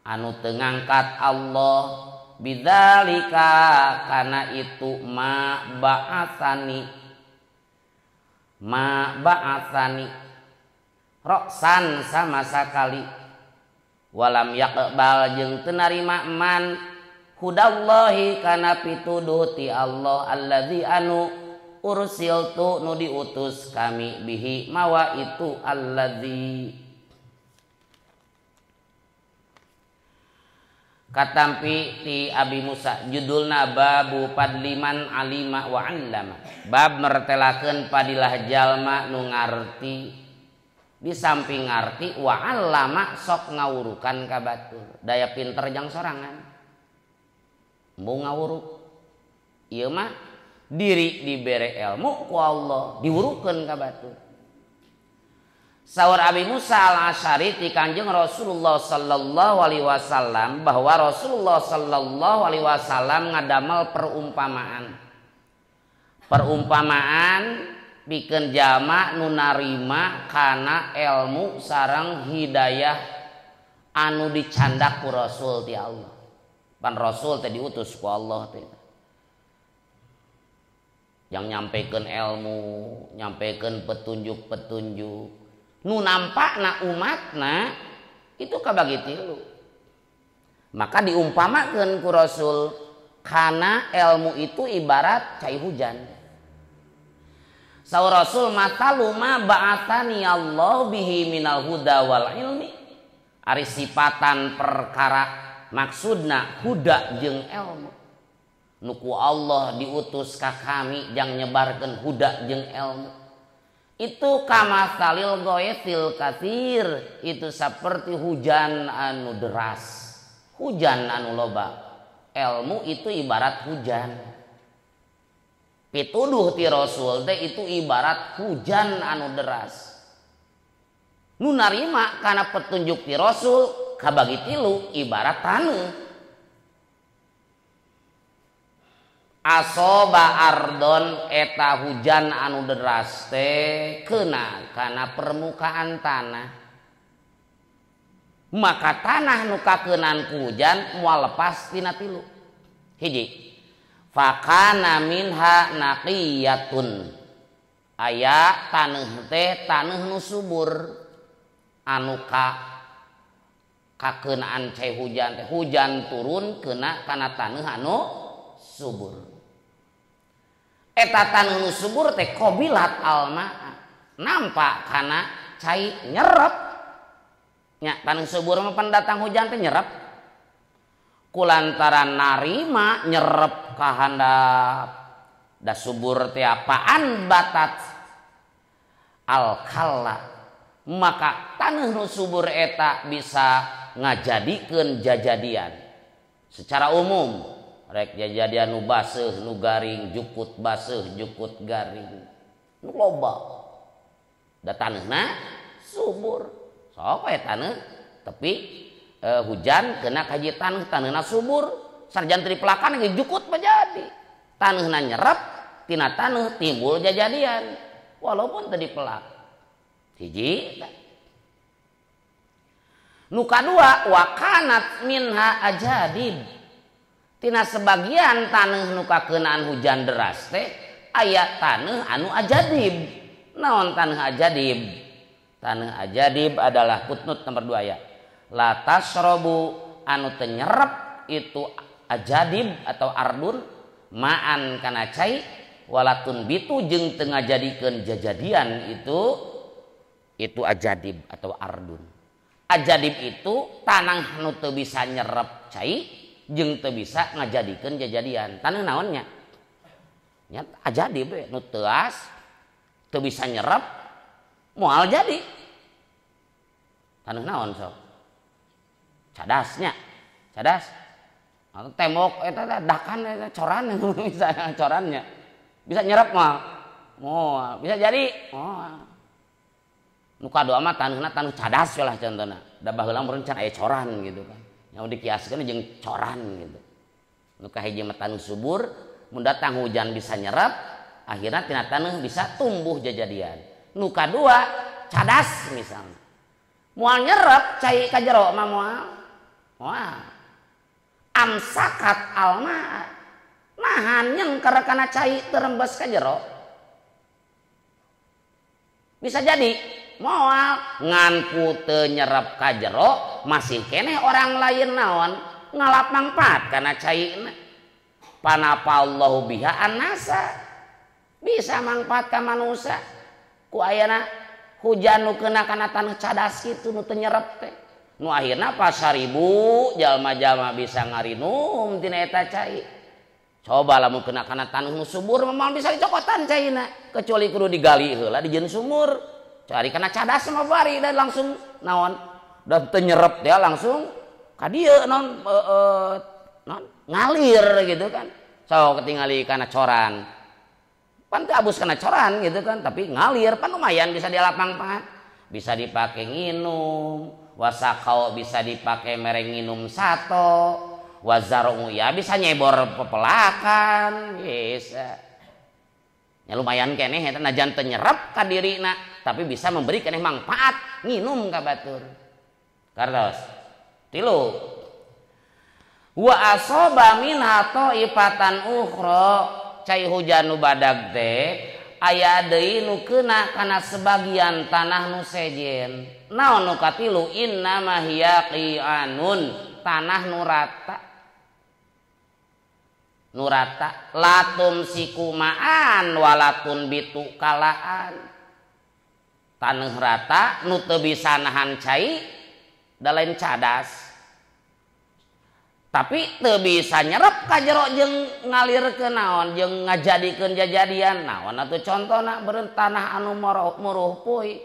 anu teu ngangkat Allah bidzalika kana itu ma ba'atsani roksan sama sakali walam yaqbal jeung teu narima man hudallahi kana pituduh ti Allah allazi anu ursiltu nu diutus kami bihi mawa itu allazi katampi ti Abi Musa judulna babu padliman alima wa 'allama bab mertelakeun padilah jalma nu ngarti di samping ngarti wa 'allama sok ngawurukan ka batur. Daya pinter jang sorangan mau ngawuruk ieu mah diri dibere ilmu ku Allah diwurukeun ka batur. Saur Abi Musa al-Asy'ari ti Kanjeng Rasulullah sallallahu alaihi wasallam bahwa Rasulullah sallallahu alaihi wasallam ngadamel perumpamaan pikeun jalma nu narima kana ilmu sareng hidayah anu dicandak ku Rasul ti Allah. Pan Rasul teh diutus ku Allah teh. Yang nyampaikan ilmu, nyampaikan petunjuk-petunjuk nu nampakna umatna itu kabagi tilu. Maka diumpamakeun ku Rasul kana ilmu itu ibarat cai hujan. Saur Rasul matalu ma ba'atsani Allah bihi minal huda wal ilmi. Ari sifatan perkara maksudna huda jeung ilmu. Nuku Allah diutus ka kami jang nyebarkeun huda jeung ilmu. Itu kama salil goyetil katsir, itu seperti hujan anu deras, hujan anu loba. Ilmu itu ibarat hujan. Pituduh ti Rasul teh itu ibarat hujan anu deras. Nu narima kana petunjuk ti Rasul kabagi tilu ibarat taneuh. Asoba ardon eta hujan anu deras teh keuna kana permukaan tanah. Maka tanah nu kakeunan ku hujan moal lepas tina tilu. Hiji, fakana minha naqiyatun. Aya taneuh teh taneuh nu subur anu kakeunaan cai hujan teh hujan turun keuna kana taneuh anu subur. Eta taneuh nu subur teh qabilat alma nampak kana cai nyerep nya taneuh subur mah pendatang hujan teh nyerep kulantaran narima nyerep ka handap da subur teh apaan batat al-kalla maka taneuh nu subur eta bisa ngajadikeun jajadian secara umum. Rek jajadian nu baseuh nu garing jukut baseuh jukut garing nu loba da taneuna subur sok we taneuh tapi hujan kena kaji taneuna subur sarjan teu dipelakan ge jukut mah jadi taneuna nyerep tina taneuh timbul jajadian walaupun teu dipelak. Hiji nu kadua wa kanat minha ajadib. Tina sebagian taneuh nu kakeunaan hujan deras teh aya taneuh anu ajadib. Naon taneuh ajadib? Taneuh ajadib adalah footnote nomor 2 ya. La tasrobu anu teu nyerep itu ajadib atau ardun ma'an kana cai walatun bitu jeung teu ngajadikeun jajadian itu ajadib atau ardun. Ajadib itu tanah nu teu bisa nyerep cai jeung teu bisa ngajadikeun jajadian. Taneuh naonnya? Nya ajadib we nu teuas teu bisa nyerep moal jadi. Taneuh naon sok? Cadasnya. Cadas. Atau tembok eta dakan eta coran bisa corannya. Bisa nyerep moal. Moal bisa jadi. Moal. Nu kadua mah taneuhna taneuh cadas we lah contohna. Da baheula meureun can aya coran gitu kan. Yang dikiaskan jeung coran gitu. Nu kahiji mah taneuh subur, mun datang hujan bisa nyerap, akhirnya tina taneuh bisa tumbuh jajadian. Nu kadua cadas misalnya. Moal nyerap cai ka jero mah moal. Moal. Amsakat alma. Nahan nyengker kana cai teu rembes ka jero. Bisa jadi moal ngan ku teu nyerep ka jero masih keneh orang lain naon ngalap mangpaat kana caina. Panapa Allahu biha annasa bisa mangpaat ka manusia ku ayana hujan nu keuna kana taneuh cadas kitu nu teu nyerep teh nu akhirna pasaribu jalma-jalma bisa ngarinum tina eta cai. Coba lamun keuna kana taneuh nu subur mah bisa dicokotan caina kecuali kudu digali heula dijieun sumur. cari kana cadas mah bari dan langsung naon dan tenyerep dia langsung ka dieu non ngalir gitu kan. So ketingali kana coran pan teu abus kana coran gitu kan, tapi ngalir pan lumayan bisa dialap mangpaat, bisa dipakai nginum, wasakau bisa dipakai mereng nginum sato, wazarungu ya bisa nyebor pepelakan bisa ya lumayan keneh eta najan teu nyerep ka dirina tapi bisa memberi keneh manfaat nginum ka batur. Kartos 3 wa asoba minha taifatan ukhra cai hujan nu badag teh aya deui nu keuna kana sebagian tanah nu sejen. Naon nu katilu inna ma hiya qianun tanah nu rata latum sikumaan walatun bitu kalaan. Tanah rata nu teu bisa nahan cai da lain cadas tapi teu bisa nyerep ka jero jeung ngalirkeun naon jeung ngajadikeun jajadian naon atuh contona beureun tanah anu muruh puy,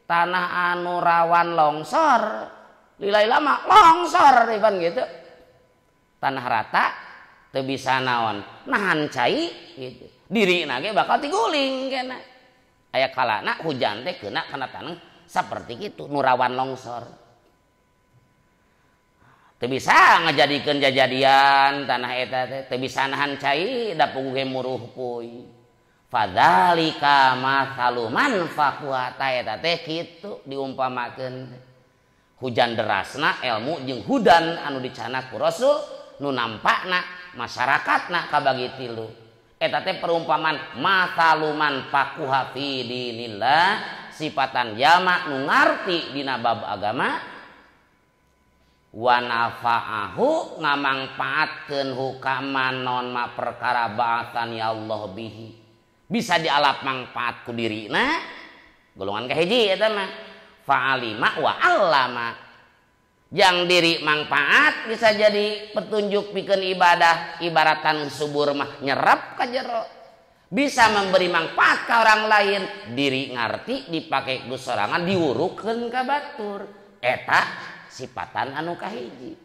tanah anu rawan longsor lilai lama longsor iban gitu. Tanah rata teu bisa naon nahan cai gitu. Dirina ge bakal tiguling kena. Aya kalana hujan teh keuna kana tanah saperti kitu nu rawan longsor. Teu bisa ngajadikeun jajadian tanah eta teh teu bisa nahan cai da puguh muruh puy. Fadzalika mathaluman faquata eta teh kitu diumpamakeun. Hujan derasna ilmu jeung hudan anu dicana ku Rasul nu nampakna masyarakatna kabagi 3. Eta teh perumpamaan mathaluman faquha fi dinillah sifatan jama nu ngarti dina bab agama wa nafa'ahu ngamangpaatkeun hukaman non ma perkara ba'atan ya Allah bihi bisa dialap mangpaat ku dirina golongan kahiji eta mah fa'alima wa 'allama jang diri mangpaat bisa jadi petunjuk pikeun ibadah ibaratan subur mah nyerap ka jero bisa memberi manfaat ka orang lain diri ngarti dipake ku sorangan diurukeun ka batur eta sifatan anu kahiji.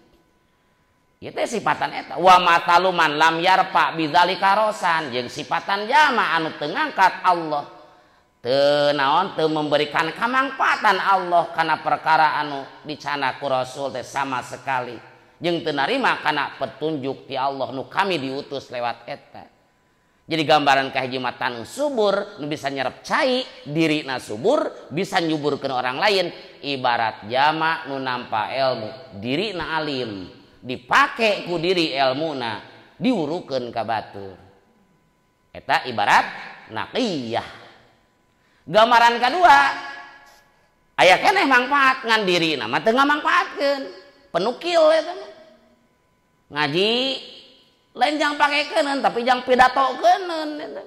Ieu teh sifatan eta. Wa mataluman lam yarfa bidzalika rosan jeung sifatan jama anu teu ngangkat Allah. Teu naon teu memberikan kamangpaatan Allah kana perkara anu dicana ku Rasul teh sama sekali. Jeung teu narima kana petunjuk ti Allah nu kami diutus lewat eta. Jadi gambaran kahiji mah tanu subur nu bisa nyerep cai, dirina subur bisa nyuburkeun orang lain. Ibarat jama nu nampa ilmu, dirina alim, dipake ku diri ilmuna, diurukeun ka batur. Eta ibarat naqiyah. Gambaran kadua aya keneh manfaat ngan dirina mah teu ngamangpaatkeun. Penukil eta mah. Ngaji lain jang pakeukeuneun tapi jang pidatokeun eta.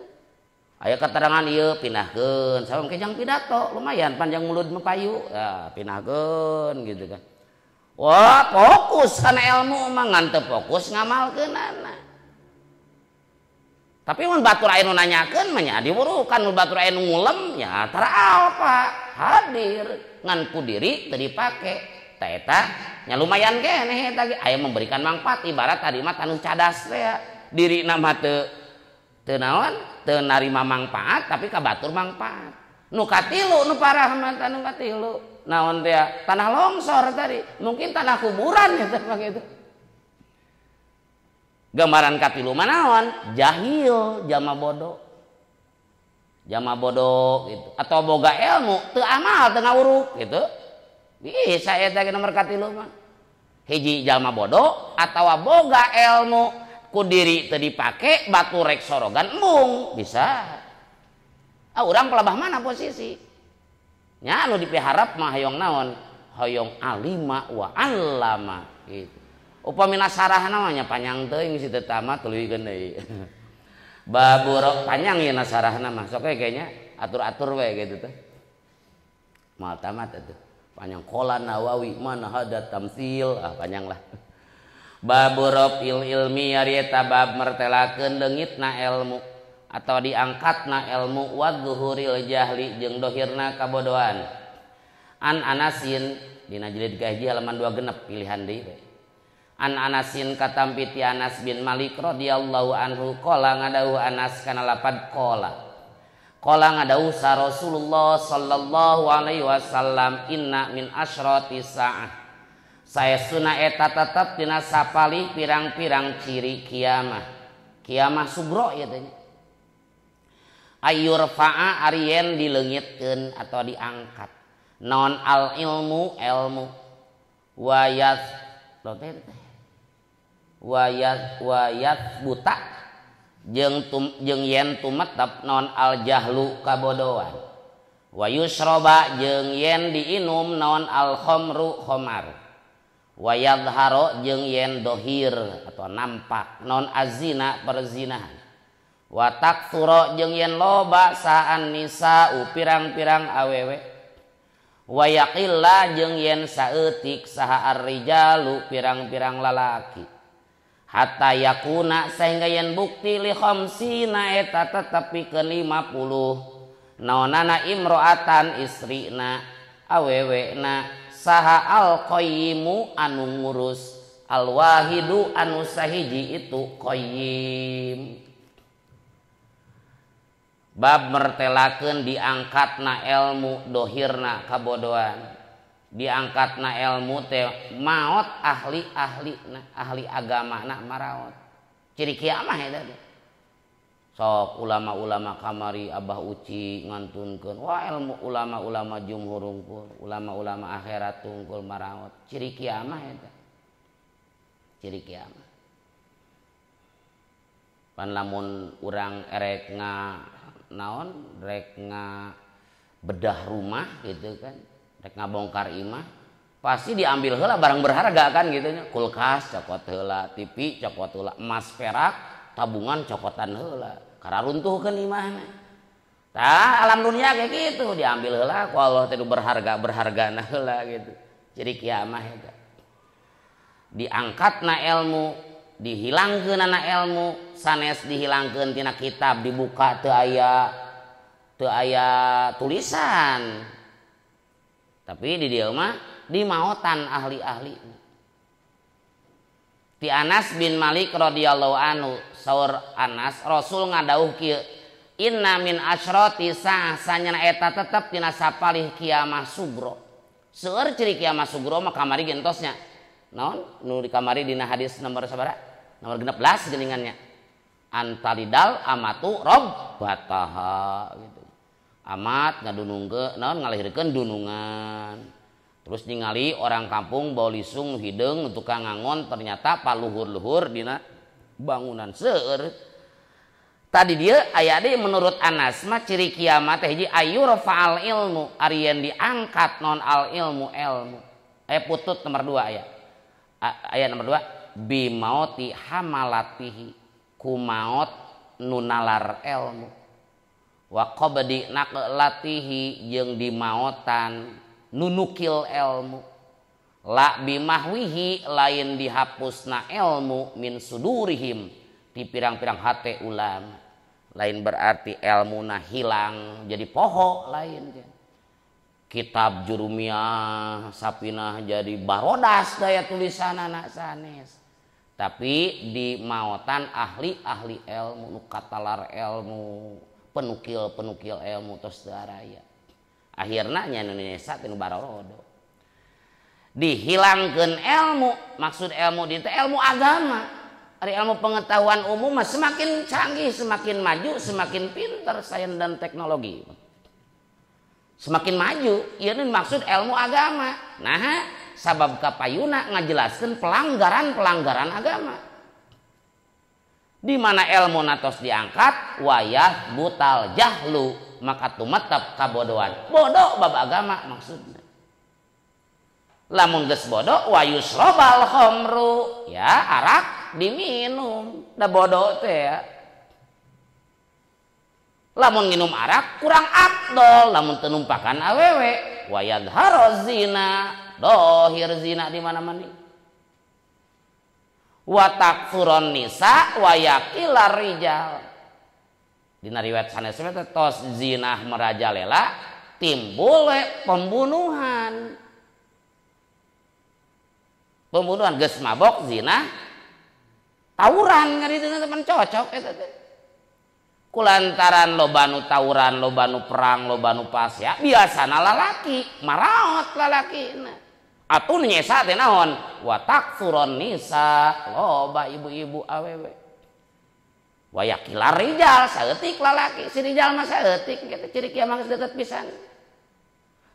Aya keterangan ieu pinahkeun, saung ke jang pidato lumayan panjang mulut mepayu. Ya, pinahkeun gitu kan. Wah, fokus kana ilmu mah ngan teu fokus ngamalkeunana. Tapi mun batur aya nu nanyakeun mah nya diurukan, mun batur aya nu ngulem nya tara alfa hadir ngan ku diri teu dipake. Ta eta nya lumayan keneh eta ge aya memberikan manfaat ibarat tadi mah tanu cadas teh dirina mah teu naon teu narima manfaat tapi ka batur manfaat. Nu katilu nu parah mah tanu katilu naon teh tanah longsor tadi mungkin tanah kuburan eta mah gitu. Gambaran katilu mah naon jahil jama bodoh. Jama bodoh gitu atau boga ilmu teu amal teu ngawuruk gitu. Bisa eta ge nomor katilu mah. Hiji jalma bodoh atawa boga ilmu ku diri teu dipake batu rek sorogan embung bisa. Urang pelabah mana posisi? Nya anu dipiharap mah hayong naon? Hayong alima wa allama gitu. Upamina sarahna mah nya panjang teuing si teu tamat tuluikeun deui. Babur panjang ieu sarahna mah sok we kayaknya atur-atur we gitu teh. Moal tamat atuh. Panjang qola Nawawi mana hadat tamsil panjang lah. Babur il ilmi ari eta bab mertelakeun leungitna ilmu atau diangkatna ilmu wa zuhuril jahli jeung dohirna kabodohan. An Anasin dina jilid kahiji halaman 26 pilihan deui. An Anasin katampi ti Anas bin Malik radhiyallahu anhu qala ngadauh Anas kana lapad qala ngadauh sa Rasulullah sallallahu alaihi wasallam inna min asyrati sa'ah saestuna eta tetep tina sapalih pirang-pirang ciri kiamah sugro ieu teh ayyurfa'a arien dileungitkeun atau diangkat non al ilmu wayat buta jeung yen tumetep non al jahlu kabodohan wa yusroba jeung yen diinum non al khamru khamar wa yadharo jeung yen dohir atau nampak non azina perzinahan wa taktsura jeung yen loba saan nisa pirang-pirang awewe wa yaqilla jeung yen saeutik saha ar-rijalu pirang-pirang lalaki hatta yakuna sehingga yen bukti li khamsina eta tetepikeun 50 naonana imroatan istrina awewena saha al qayyimu anu ngurus al wahidu anu sahiji itu qayyim. Bab mertelakeun diangkatna ilmu dohirna kabodohan, diangkatna ilmu teh maot ahli agama na maraot ciri kiamah eta sok ulama-ulama kamari Abah Uci ngantunkeun wah ilmu ulama-ulama jumhur unggul ulama-ulama akhirat unggul maraot ciri kiamah eta ciri kiamah pan lamun urang erek naon rek bedah rumah gitu kan rek ngabongkar imah pasti diambil heula barang berharga kan gitu nya kulkas cokot heula TV cokot heula emas perak tabungan cokotan heula karena runtuhkeun imahna tah alam dunia kayak gitu diambil heula ku Allah teh berhargana heula gitu jadi kiamah eta diangkatna ilmu dihilangkeunana ilmu sanes dihilangkeun tina kitab dibuka teu aya tulisan tapi di dieu mah di maotan ahli-ahli ti Anas bin Malik radhiyallahu anhu saur Anas Rasul ngadauh kieu inna min asyrati sanyana eta tetep tina sapalih kiamah sugro seueur ciri kiamah sugro mah kamari gentosnya naon nu di kamari dina hadis nomor sabaraha nomor 16 geuningannya antalidal amatu rabbataha gitu amat ngadunungkeun naon ngalihirkeun dunungan terus ningali orang kampung bawa lisung hideung tukang ngangon ternyata paluhur-luhur dina bangunan seueur tadi dia aya deui menurut Anas mah ciri kiamat teh hiji ayyurfa'al ilmu ari yen diangkat non al ilmu putut nomor 2 aya nomor 2 bimauti hamalatihi kumaot nunalar ilmu wa qabdi naqlatihi jeung dimaotan nunukil ilmu la bimahwihi lain dihapusna ilmu min sudurihim di pirang-pirang hate ulama lain berarti ilmuna hilang jadi poho lain kitab jurumiyah sapinah jadi barodas daya tulisanana sanes tapi di maotan ahli ilmu nukatalar ilmu penukil ilmu tos daraya akhirna nya Indonesia tinu barodo dihilangkeun ilmu maksud ilmu di ilmu agama ari ilmu pengetahuan umum semakin canggih semakin maju semakin pintar sains dan teknologi semakin maju ieu maksud ilmu agama nah sabab kapayuna ngajelaskeun pelanggaran agama di mana ilmu natos diangkat wayah butal jahlu maka tumetep kabodohan bodoh bab agama maksudnya lamun geus bodoh wayusrobal khamru ya arak diminum da bodoh teh ya lamun nginum arak kurang afdol lamun teu numpakan awewe wayadharo zina dohir zina di mana-mana wa takfuron nisa wa yaqilar rijal Dina riwayat sanes teh tos zinah merajalela timbul pembunuhan. Pembunuhan geus mabok zina tawuran ngarideuna teman cocok eta teh. Kulantaran loba nu tawuran, loba nu perang, loba nu pasya biasana lalaki, maraot lalakina. Atuh nyesa teh naon? Wa takfurun nisa, loba ibu-ibu awewe. Wa yakilar rijal, saeutik lalaki, si rijal mah saeutik kitu ciri kieu mah deukeut pisan.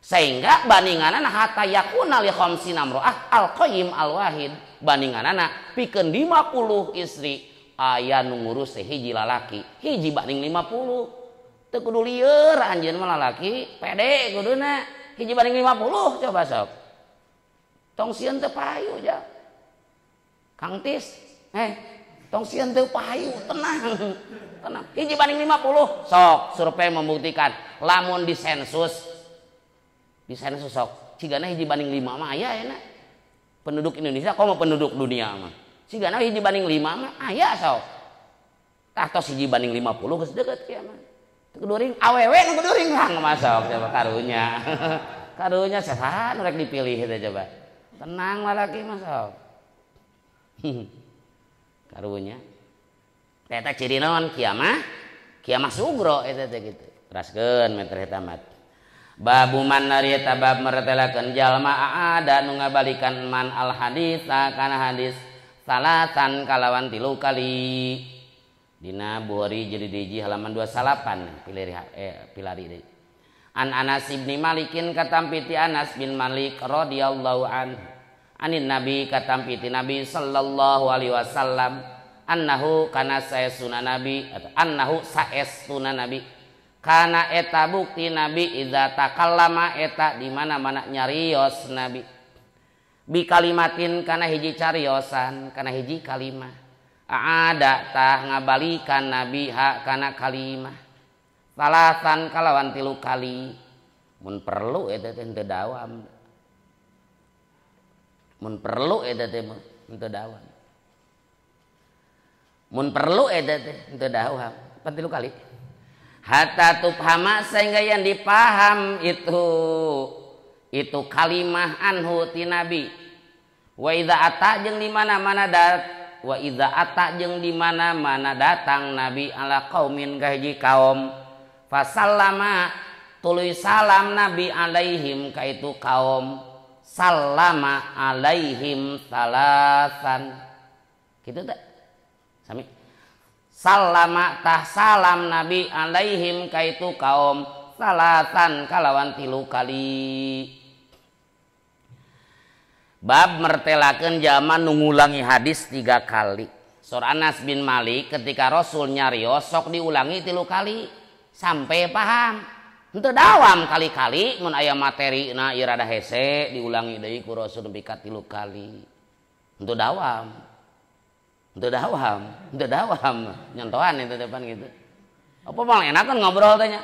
Sehingga bandinganana hatta yakuna li khamsina imro'ah al-qayyim al-wahid, bandinganana pikeun 50 istri aya nu ngurus hiji lalaki, hiji banding 50. Teu kudu lieur anjeun mah lalaki, pede kuduna. Hiji banding 50 coba sok. Tong sieun teu payu ja. Kang Tis, tong sieun teu payu, tenang. Tenang. Hiji banding 50. Sok survei membuktikan lamun disensus sok cigana hiji banding 5 mah aya enak. Penduduk Indonesia komo penduduk dunia mah. Cigana hiji banding 5 mah aya sok. Tah tos hiji banding 50 geus deukeut kieu mah. Teu kuduring awewe nu kuduring hang masok coba karunya. Karunya saha nu rek dipilih teh coba. Tenang lalaki mah sok. Karunya. Eta ciri naon kiamah? Kiamah sugro eta teh kitu. Teraskeun meter eta mah. Babu man narita bab meretelakeun jalma ada nu ngabalikan man al haditsa kana hadis salatan kalawan 3 kali dina Bukhari jadi di halaman 28 pilari deui. An Anas bin Malikin katampiti Anas bin Malik radhiyallahu anhu anin nabi katampiti Nabi sallallahu alaihi wasallam annahu kana saestuna nabi atau annahu saestuna nabi kana eta bukti nabi idza takallama eta di mana-mana nyarios nabi bi kalimatin kana hiji cariosan kana hiji kalimah aada tah ngabalikan nabi ha kana kalimah salasan kalawan 3 kali mun perlu eta teh teu dawam mun perlu eta teh teu dawam mun perlu eta teh teu dawam 3 kali hatta tufhama sehingga yang dipaham itu kalimah anhu ti nabi wa idza ata jeung di mana-mana wa idza ata jeung di mana-mana datang nabi ala qaumin ka hiji kaum fasallama tuluy salam nabi alaihim ka itu kaum sallama alaihim salasan kitu teh sami salama tah salam nabi alaihim kaitu kaum salatan kalawan 3 kali. Bab mertelakeun jalma nu ngulangi hadis 3 kali. Sur Anas bin Malik ketika Rasul nyarios sok diulangi 3 kali sampai paham. Henteu dawam kali-kali mun aya materina ieu rada hese diulangi deui ku Rasul nepi ka 3 kali. Henteu dawam. Untuk dawam, nyontohan itu depan gitu. Apa mau enakan ngobrol tanya?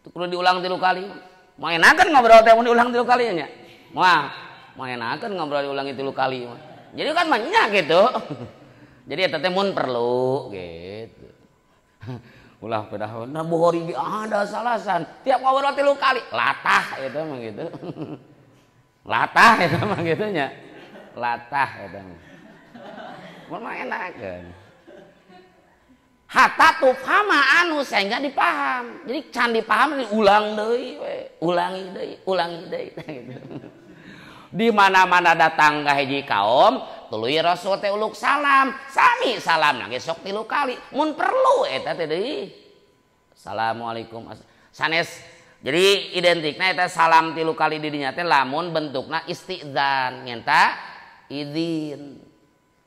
Perlu diulang 3 kali. Mau enakan ngobrol teh diulang 3 kali nya. Mau enakan ngobrol diulangi 3 kali. Jadi kan banyak gitu. Jadi eta teh mun perlu gitu. Ulah pedah nah Bukhari ada salasan. Tiap ngobrol 3 kali, latah itu mah gitu. Latah itu mah gitu nya. Latah eta mah. Mun enakeun. Hatta tufhama anu sehingga dipaham. Jadi can dipaham diulang deui we, ulangi deui gitu. Di mana-mana datang ka hiji kaum, tuluy Rasul teh uluk salam, sami salam nangge sok 3 kali. Mun perlu eta teh deui. Assalamualaikum. Sanes. Jadi identikna eta salam 3 kali di dinya teh lamun bentukna istidzan, nyenta izin.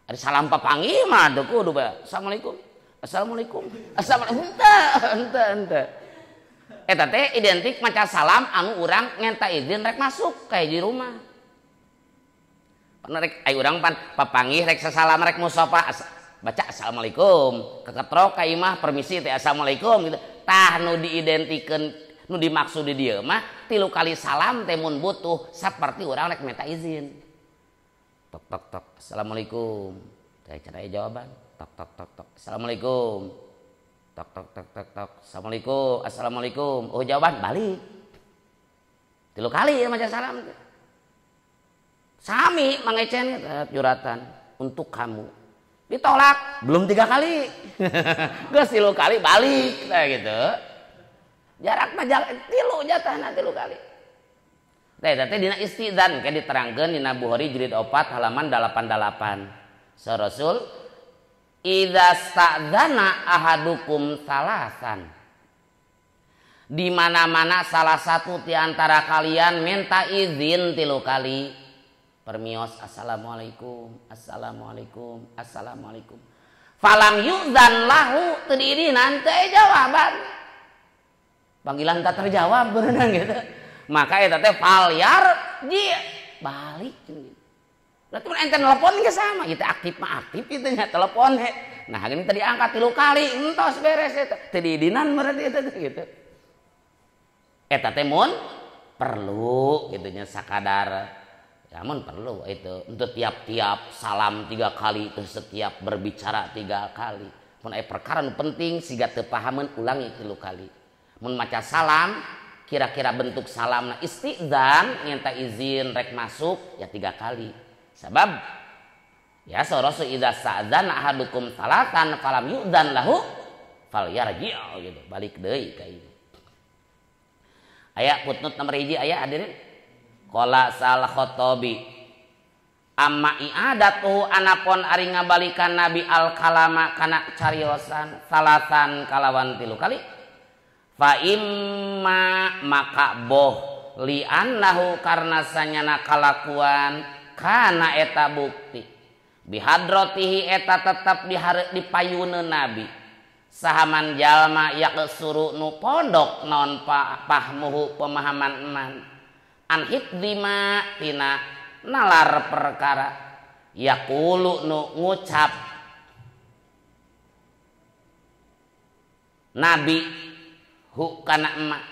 Ada salam papanggih mah teu kudu bae. Assalamualaikum. Henteu. Eta teh identik maca salam anu urang ngenta izin rek masuk ka hiji rumah. Pernah rek aya urang pan papanggih rek sasalam rek musapa baca assalamualaikum. Keketrok ka imah permisi teh assalamualaikum gitu. Tah nu diidentikkeun nu dimaksud di dieu mah 3 kali salam teh mun butuh saperti urang rek minta izin. Tok assalamualaikum. Saya cara jawaban tok assalamualaikum. tok tok tok tok tok, assalamualaikum, assalamualaikum, oh jawaban balik 3 kali ya maca salam. Sami mangecen juratan untuk kamu, ditolak belum 3 kali, geus 3 kali balik, nah gitu. Jarak mah 3 jatahna 3 kali. Teh dina istidzan kayak diterangkeun dina Bukhari jilid 4 halaman 88. Sa Rasul idza sta'dzana ahadukum salasan. Di mana-mana salah satu di antara kalian minta izin 3 kali. Permios assalamualaikum, assalamualaikum, assalamualaikum. Falam yu'dzan lahu teu diirinan teh jawaban. Panggilan tak terjawab berenang gitu. Maka eta teh falyar ji balik gitu. Berarti mun ente telepon ge sama, ieu teh aktif mah aktif kitu nya telepon he. Nah, gini tadi angkat 3 kali entos beres eta. Teu diidinan berarti eta gitu. Eta teh mun perlu gitu nya sakadar. Ya mun perlu itu untuk tiap-tiap salam 3 kali itu setiap berbicara 3 kali. Mun aya perkara nu penting siga teu pahameun ulangi 3 kali. Mun maca salam kira-kira bentuk salamna istidzan minta izin rek masuk ya 3 kali. Sabab ya Rasul idza sa'dzana ahadukum salatan falam yu'dzan lahu falyarji' gitu. Balik deui ka ieu. Aya footnote nomor 1 aya hadirin. Qala sal Khattabi amma i'adatu anapun ari ngabalikan Nabi al kalama kana cariosan salatan kalawan 3 kali. Fa imma maka boh li annahu karna sanyana kalakuan kana eta bukti bihadratihi eta tetap di payuneun Nabi sahaman jalma yak suruh nu pondok non pahmuhu pemahaman eman an hifdima tina nalar perkara yaqulu nu ngucap Nabi hu kana emak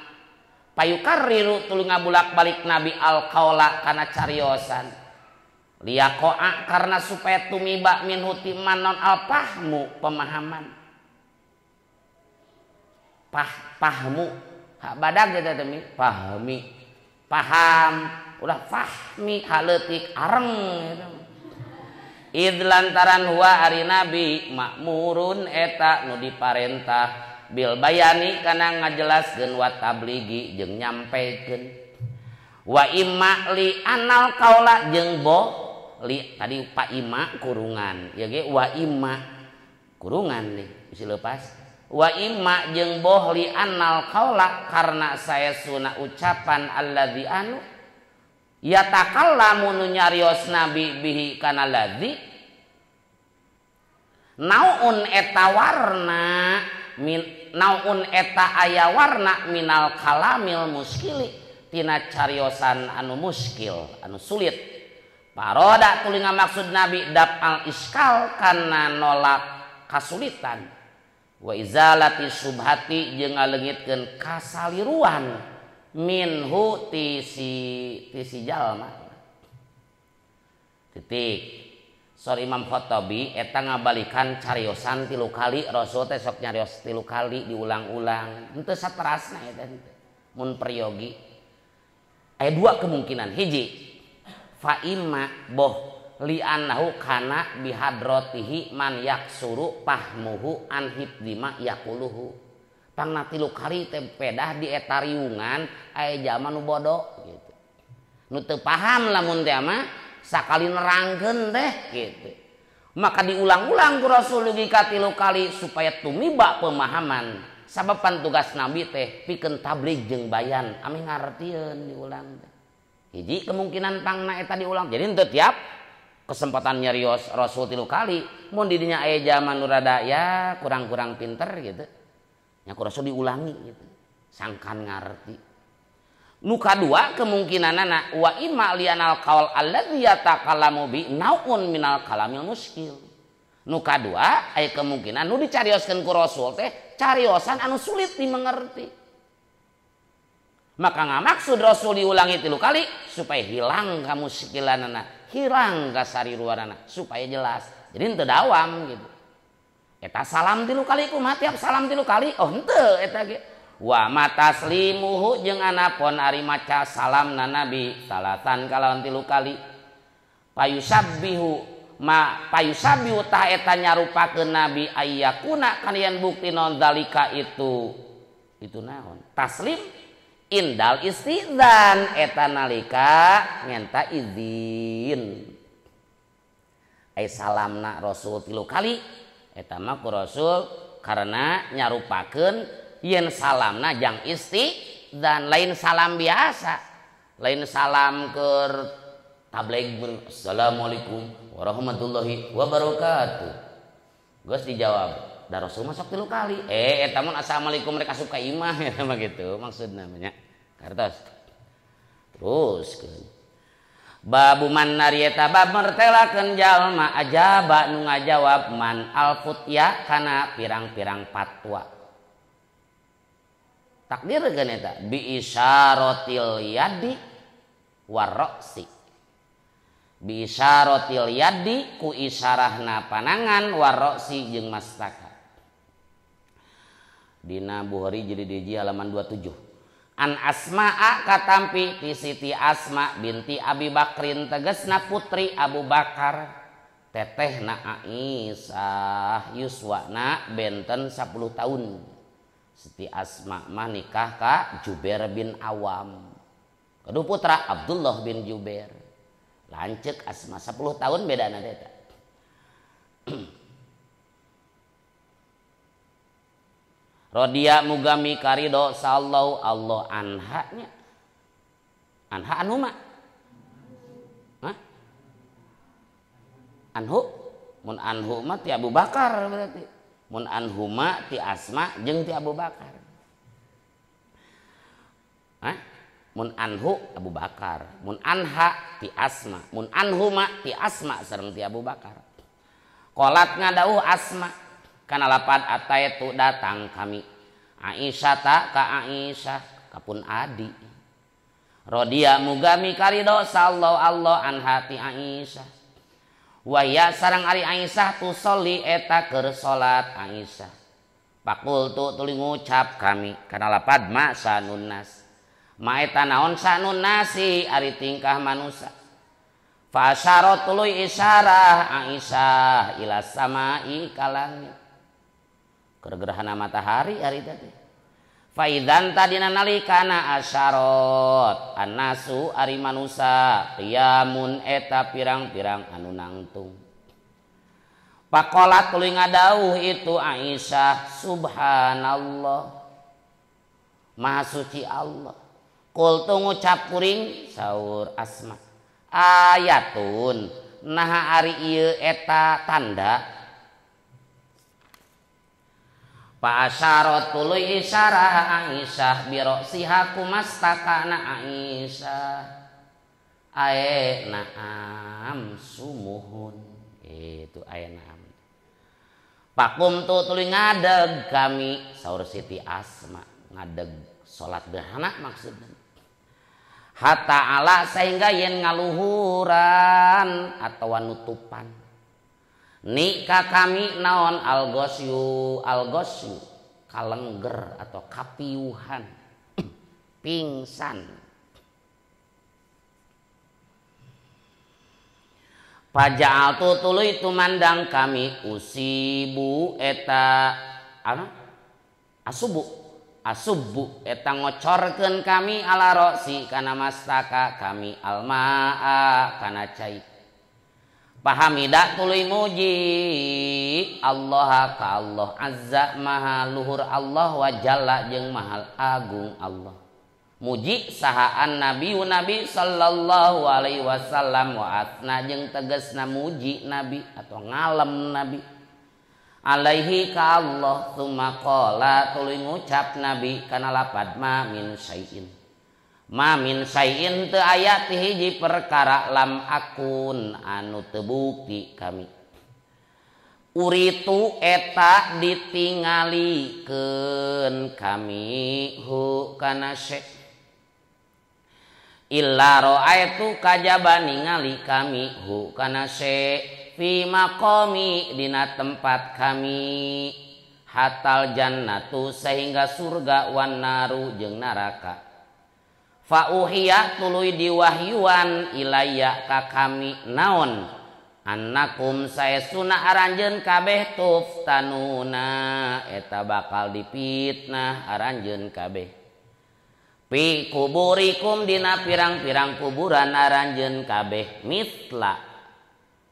payukarriru tuluy ngabulak-balik Nabi al qaula kana cariosan liyaqa'a karena supaya tumiba min hutiman non al pahmu pemahaman pahmu hak badag gitu temi pahmi paham udah fahmi haleutik areng gitu. Id lantaran huwa ari Nabi makmurun eta nu diparentah bil bayani kana ngajelaskeun wa tabligi jeung nyampekeun wa imma li anal qaula jeung boh li tadi pa imma kurungan ya ge wa imma kurungan nih bisa lepas wa imma jeung boh li anal qaula karena saya sunah ucapan alladzi anu yatakallamu nu nyarios Nabi bihi kana ladzi naun eta warna min naun eta aya warna minal kalamil muskili tina cariosan anu muskil anu sulit paroda tuluy ngamaksud Nabi dap al iskal kana nolak kasulitan wa izalati subhati jeung ngaleungitkeun kasaliruan minhu tisi jalma titik. Sorry Imam Khattabi eta ngabalikan cariosan 3 kali Rasul teh sok nyarios 3 kali diulang-ulang henteu saterasna eta mun peryogi aya 2 kemungkinan hiji fa imma boh li annahu kana bihadratihi man yaksuru pahmuhu an hibdima yaquluhu pangna 3 kali teh pedah di eta riungan aya jalma nu bodoh gitu nu teu paham lamun teh mah sakali nerangkeun teh gitu maka diulang-ulang ku Rasul dugi ka 3 kali supaya tumiba pemahaman sababan tugas Nabi teh pikeun tabligh jeung bayan ami ngartieun diulang teh hiji kemungkinan pangna eta diulang jadi henteu tiap kesempatan nyarios Rasul 3 kali mun di dinya aya zaman nu rada ya kurang-kurang pinter gitu nya ku Rasul diulangi gitu sangkan ngarti. Nu kadua kemungkinanana wa imma lianal qaul alladzi yatakallamu bi naun minal kalamil muskil. Nu kadua aya kemungkinan nu dicarioskeun ku Rasul teh cariosan anu sulit dimengerti. Maka ngamaksud Rasul diulangi 3 kali supaya hilang kamuskilanana, hilang kasariruanana supaya jelas. Jadi henteu dawam gitu. eta salam 3 kali kumaha tiap salam 3 kali oh henteu eta ge wa mataslimuhu jeung anapun ari maca salamna nabi salatan kalawan 3 kali payusabbihu tah eta nyarupakeun nabi ayyakuna kalian bukti non zalika itu naon taslim indal istidzan eta nalika ngenta izin ai salamna rasul 3 kali eta mah ku rasul karena nyarupakeun yen salamna jang istidzan lain salam biasa lain salam keur tabligh assalamualaikum warahmatullahi wabarakatuh geus dijawab da rasul masuk 3 kali eta mun assalamualaikum rek asup ka imah eta mah gitu maksudna nya kartos teruskeun babu man narieta bab mertelakeun jalma ajaba nu ngajawab man alfutya kana pirang-pirang fatwa takdirkeun eta bi isyaratil yadi warroksi bi isyaratil yadi ku isyarahna panangan warroksi jeung mastaka dina Bukhari jadi di halaman 27 an Asma'a katampi ti Siti Asma binti Abi Bakrin tegasna putri Abu Bakar tetehna Aisyah yuswana benten 10 tahun Siti Asma mah nikah ka Jubair bin Awam kedua putra Abdullah bin Jubair lanceuk Asma 10 tahun bedana eta Rodia mugami karido sallallahu Allah anhanya anha anu mah anhu mun anhu mah ti Abu Bakar berarti mun anhu mah ti Asma jeung ti Abu Bakar mun anhu Abu Bakar mun anha ti Asma mun anhu mah ti Asma sareng ti Abu Bakar qolat ngadauh Asma kana lapad ataitu datang kami Aisyah ta ka Aisyah kapun adi Rodia mugami karido sallallahu Allah anhati Aisyah waya sareng ari Aisyah tu soli eta keur salat Aisyah pakul tu tuluy ngucap kami kana lapad ma sanun nas ma eta naon sanun nasi ari tingkah manusia fa asyarat tuluy isyarah Aisyah ila samai kalangit gerhana matahari hari tadi faidan tadina nalikana asyarat annasu ari manusa qiyamun eta pirang-pirang anu nangtung pakolat tuluy ngadauh itu Aisyah subhanallah maha suci Allah qultu ngucap kuring saur Asma ayatun naha ari ieu eta tanda pa asyarat tuluy isyarah Aisyah biroksiha kumastakana Aisyah ae naam sumuhun itu ae naam pakum tu tuluy ngadeg kami saur Siti Asma ngadeg salat gerhana maksudna hatta ala sehingga yen ngaluhuran atawa nutupan nikah kami naon algosyu kalengger atau kapiuhan pingsan pajal tu tuluy tumandang kami usibu eta asubu eta ngocorkeun kami ala roksi kana mastaka kami almaa kana cai pahamidak tuluy muji Allah ka Allah azza maha luhur Allah wa jalla jeung mahal agung Allah muji sahaan nabi sallallahu alaihi wasallam wa atna jeung tegasna muji nabi atau ngalem nabi alaihi ka Allah tsumma qala tuluy ngucap nabi kana lapad ma min syai'in teu aya ti hiji perkara lam akun anu teu bukti kami uritu eta ditingalikeun kami hu kana syai' illa ra'aitu kajaba ningali kami hu kana syai' fi maqami dina tempat kami hatal jannatu sehingga surga wan naru jeung neraka. Fa uhiya tuluy diwahyuan ilayya ka kami naon annakum saestuna aranjeun kabeh tuftanuna eta bakal dipitnah aranjeun kabeh fi kuburikum dina pirang-pirang kuburan aranjeun kabeh mitla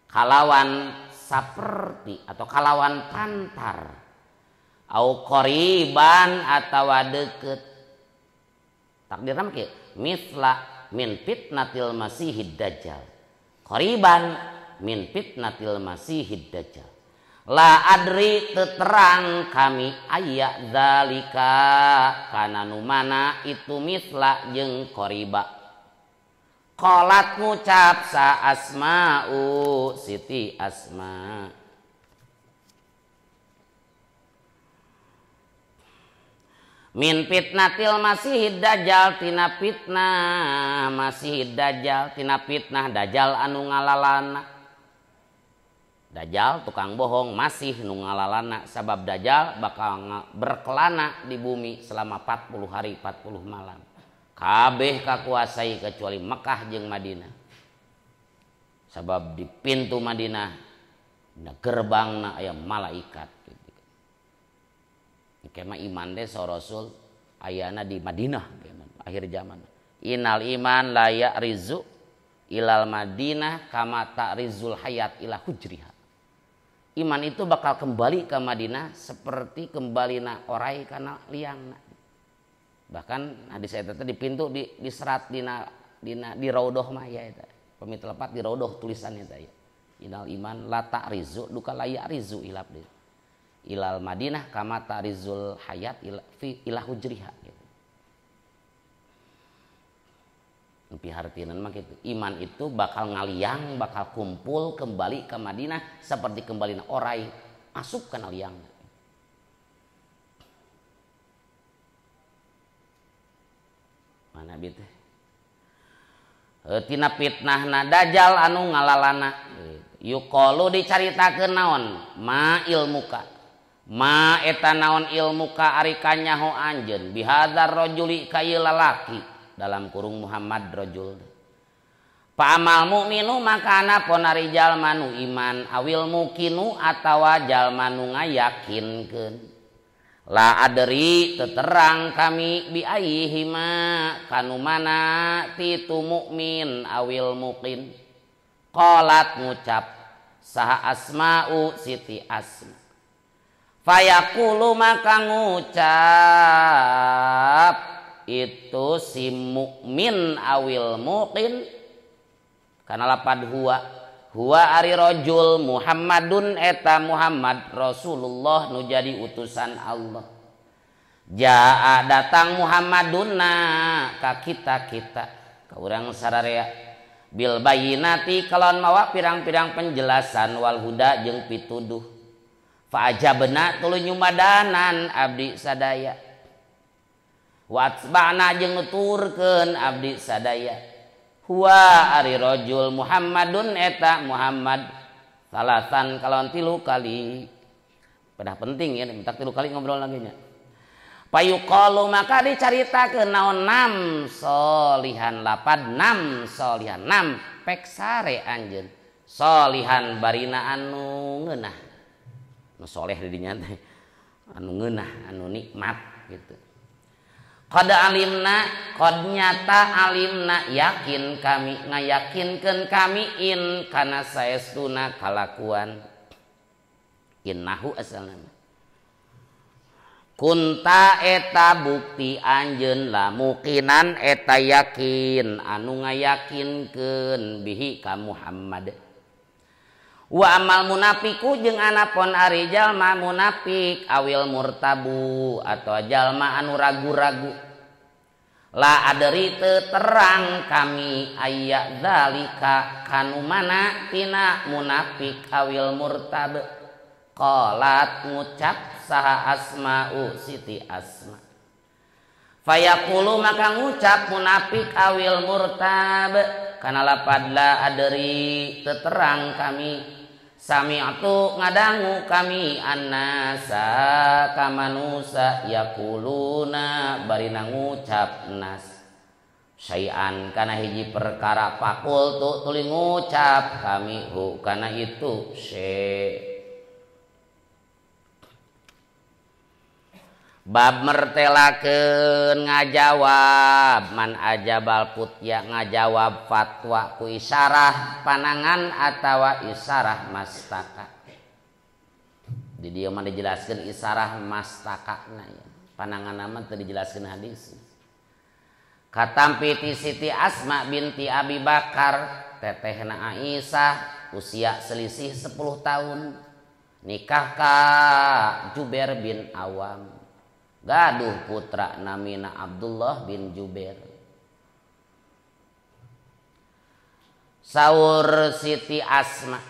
kalawan saperti atau kalawan pantar au qoriban atawa deukeut takdirna mah kieu misla min fitnatil masihid dajjal qoriban min fitnatil masihid dajjal la adri terang kami aya zalika kana nu mana itu misla jeung qoriba qalat ngucap sa Asma'u Siti Asma min fitnatil masihid dajjal tina fitnah masihid dajjal tina fitnah dajjal anu ngalalana dajjal tukang bohong masih nu ngalalana sabab dajjal bakal berkelana di bumi selama 40 hari 40 malam kabeh kakuasai kecuali Mekah jeung Madinah sabab di pintu Madinah da gerbangna aya malaikat kema iman deh so Rasul ayana di Madinah akhir zaman innal iman la ya'rizu ilal Madinah kama ta'rizul hayat ila hujriha iman itu bakal kembali ke Madinah seperti kembalina orai kana liangna bahkan hadis eta teh di pintu diserat di raudhah mah ya eta pamit lepat di raudhah tulisan eta ya innal iman la ta'rizu duka la ya'rizu ilal Madinah kama tarizul hayat ila hujriha gitu. Tapi hartinan mah gitu. Iman itu bakal ngaliang, bakal kumpul kembali ke Madinah seperti kembali orai masuk ke liang. Mana bitu? Tina fitnahna dajjal anu ngalalana. Yuqalu dicaritakeun naon? Ma ilmuka. Ma eta naon ilmu ka ari kanyaho anjeun bihadzar rajuli ka ieu lalaki dalam kurung Muhammad rajul pa amal mukminu maka anapun ari jalma nu iman awil mukinu atawa jalma nu ngayakinkeun la adri teterang kami bi ayyihima kanu mana titu mukmin awil muqin qalat ngucap saha Asma'u Siti Asma fayaqulu maka ngucap itu si mukmin awil muqin kana lapad huwa ari rajul Muhammadun eta Muhammad Rasulullah nu jadi utusan Allah jaa datang Muhammadunna ka kita ka urang sararea bil bayyinati kalawan mawa pirang-pirang penjelasan wal huda jeung pituduh fa ajabna tuluy nyumadanan abdi sadaya watsba'na jeung nuturkeun abdi sadaya huwa ari rajul Muhammadun eta Muhammad salasan kalawan 3 kali pada penting ya minta 3 kali ngobrol lagi nya payuqalu maka dicaritakeun naon nam solihan lapad nam solihan nam pek sare anjeun solihan barina anu ngeunah soleh didinya teh anu ngeunah anu nikmat gitu qad alimna qad nyata alimna yakin kami ngayakinkeun kami in kana saestuna kalakuan innahu asalna kunta eta bukti anjeun lamukinan eta yakin anu ngayakinkeun bihi ka Muhammad wa amal munafiku jeung anapun ari jalma munafik awil murtabu atau jalma anu ragu-ragu la adri teu terang kami aya zalika kanu mana tina munafik awil murtab qalat ngucap saha Asma'u Siti Asma fayaqulu maka ngucap munafik awil murtab kana lapad la adri teu terang kami Sami'tu ngadangu kami annasa ka manusa yaquluna barina ngucap nas syai'an kana hiji perkara pakul tu tuluy ngucap kami hu kana itu syai'. Bab mertelakeun ngajawab man ajabal putya ngajawab fatwa ku isyarah panangan atawa isyarah mastaka. Di dieu mah dijelaskeun isyarah mastakana ya. Panangan mah teu dijelaskeun hadis. Katampi ti Siti Asma binti Abi Bakar tetehna Aisyah usia selisih 10 tahun nikah ka Jubair bin Awam. Gaduh putra namina Abdullah bin Jubair. Saur Siti Asma,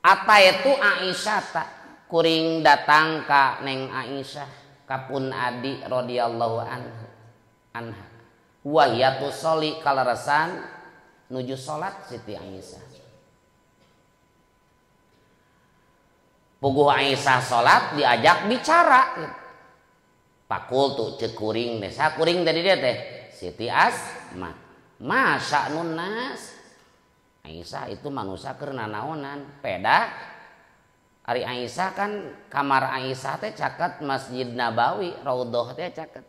apa itu Aisyah tak kuring datang ka neng Aisyah kapun adi radhiyallahu anha wa hiya tusolli kalarasan nuju salat Siti Aisyah. Puguh Aisyah salat diajak bicara. Pakul tuh cek kuring teh. Sa kuring tadi dia teh Siti Asma. Masa nunas. Aisyah itu manusia keur nanaonan. Peda ari Aisyah kan kamar Aisyah teh caket Masjid Nabawi, Raudhah teh caket.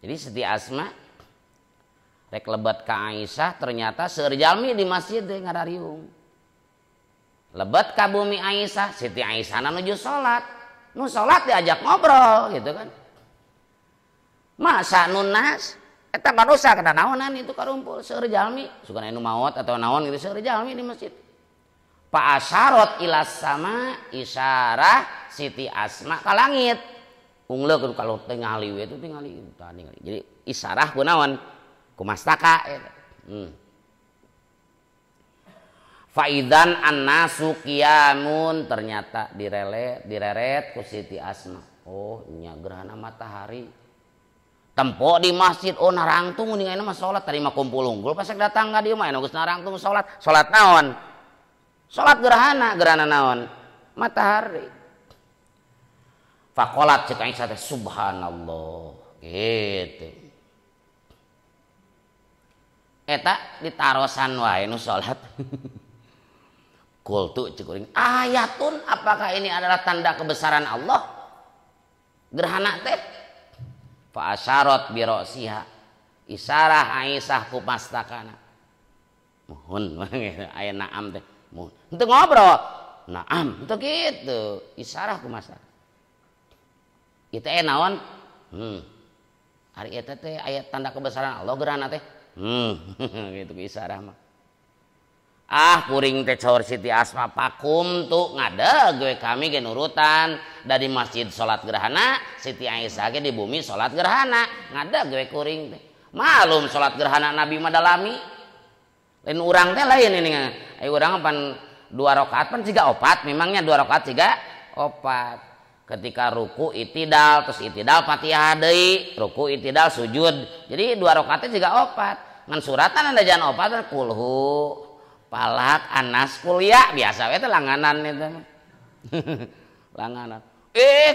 Jadi Siti Asma rek lebat ka Aisyah ternyata seueur jalmi di masjid teh ngadariung. Lebat ka bumi Aisyah, Siti Aisyah nuju salat. Nu salat diajak ngobrol gitu kan. Masa nunas eta manusia kana naonan itu karumpul seueur jalmi, sugan anu maot atau naon gitu seueur jalmi di masjid. Fa asyarat ila sama isyarah Siti Asma ka langit. Ungleuk kalau tingali we itu tingali. Jadi isyarah ku naon? Ku mastaka eta. Faidan annasu qiyamun ternyata direret ku Siti Asma. Oh nya gerhana matahari. Tempo di masjid oh narangtung geuning ayeuna mah salat tadi mah kumpul unggul pas datang ka dieu mah anu geus narangtung salat. Salat naon? Salat gerhana naon? Matahari. Faqalat cek Aisyah teh subhanallah gitu. Eta ditarosan wae nu salat. Kultu cekuring ayatun apakah ini adalah tanda kebesaran Allah gerhana teh fa asyarat bi ra'siha isyarah Aisyah ku mastakana mohon aya naam teh mohon henteu ngobrol naam henteu kitu isyarah ku mastak ieu teh naon ari eta teh aya tanda kebesaran Allah gerhana teh gitu isyarah mah. Ah kuring teh caur Siti Asma pakum tuh ngadeg gue kami ge nurutan dari masjid salat gerhana Siti Aisyah ge di bumi salat gerhana ngadeg gue kuring teh malum salat gerhana Nabi mah dalami lain urang teh lain ini aya urang pan 2 rakaat pan 3 4 memangnya 2 rakaat 3 4 ketika ruku itidal terus itidal Fatihah deui ruku itidal sujud jadi 2 rakaat teh 3 4 ngan suratan anda jangan 4 kulhu Palak Anas kuliah biasa we teh langanan eta langanan.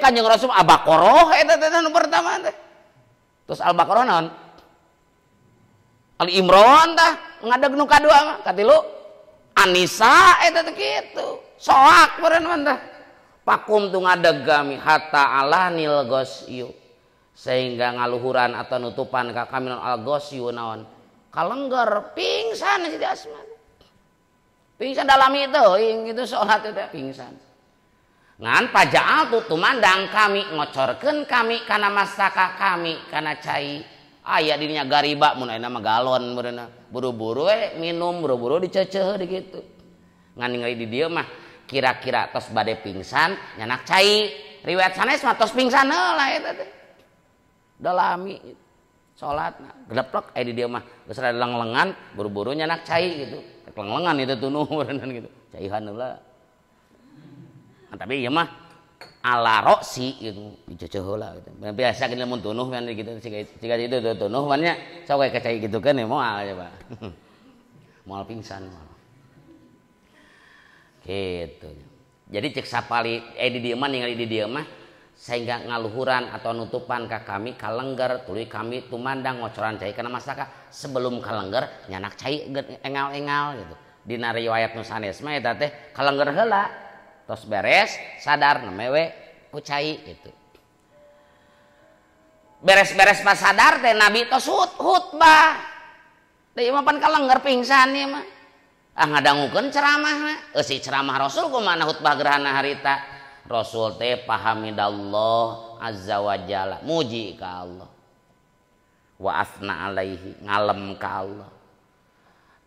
Kanjeng Rasul Al-Baqarah eta teh nu pertama teh. Terus Al-Baqarah naon? Ali Imran tah ngadeg nu kadua mah katilu An-Nisa eta teh kitu. Soak meureun mah tah. Pakum tu ngadeg kami hatta alanil ghasyu sehingga ngaluhuran atau nutupan ka kami al-ghasyu naon? Kalengger pingsan Siti Asma. Pingsan dalam itu gitu sholat itu pingsan ngan pajaal tu tumandang kami ngocorkeun kami kana mastaka kami kana cai aya dirinya gariba mun ayeuna mah galon beureuna buru-buru we minum buru-buru diceuceuh dikitu ngan ningali di dieu mah kira-kira tos bade pingsan nyanak cai riwayat sanes mah tos pingsan heula eta teh dalami sholatna geleplek aya di dieu mah geus rada lengan buru-buru nyanak cai gitu lengan itu tuh nuh gitu caihan heula. Nah, tapi ieu mah ala roksi gitu diceceh heula gitu. Biasa gini mun tunuh kan gitu jika itu tunuh nya sok kayak cai gitu kan ya moal coba. Moal pingsan moal. Gitu. Jadi cek sapali di dieu mah ningali di dieu mah sehingga ngaluhuran atau nutupan ka kami kalengger tuluy kami tumandang ngocoran cai kana masaka sebelum kalengger nyanak cai engal-engal gitu. Dina riwayat nu sanes mah eta teh kalengger heula tos beres sadar nemewe ku cai gitu. Beres-beres pas sadar teh Nabi tos khutbah. Teh mah pan kalengger pingsan ieu mah. Ah ngadangukeun ceramahna. Eusi ceramah Rasul kumaha khutbah gerhana harita. Rasul teh pahamidallah azza wa jalla muji ka Allah. Wa afna alaihi ngalem ka Allah.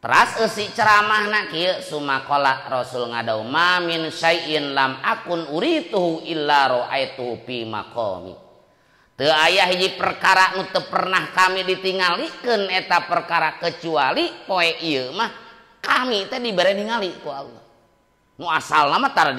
Teras eusi ceramahna kieu sumakola Rasul ngadaw ma min syai'in lam akun urituhu illa ra'aituhu fi maqami. Teu aya hiji perkara nu teu pernah kami ditinggalikeun eta perkara kecuali poe ieu mah kami teh dibere ningali ku Allah. Nu asalna mah tara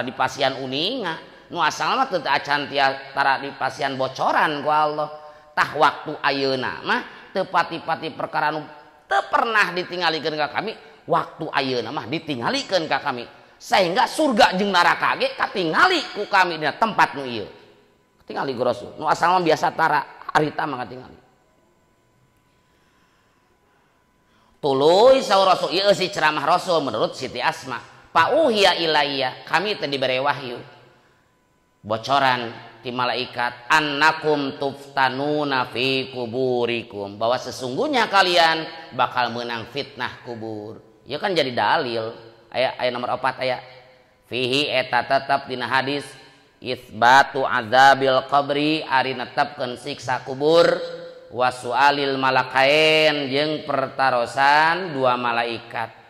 di pasian uninga, nu asalna mah teu acan tara di pasian bocoran ku Allah. Tah waktu ayeuna mah teu pati-pati perkara nu teu pernah ditinggalikeun ka kami, waktu ayeuna mah ditinggalikeun ka kami. Sehingga surga jeung neraka ge katingali ku kami dina tempat nu ieu. Katingali ku Rasul. Nu asal mah biasa tara harita mah katingali. Tuluy saur Rasul ieu si ceramah Rasul menurut Siti Asma. Pauhiya ilayya kami teh dibere wahyu. Bocoran ti malaikat annakum tuftanuna fi kuburikum bahwa sesungguhnya kalian bakal menang fitnah kubur. Ya kan jadi dalil aya nomor 4 aya fihi eta tetep dina hadis itsbatu azabil qabri ari netepkeun siksa kubur wa sualil malakain jeung pertarosan dua malaikat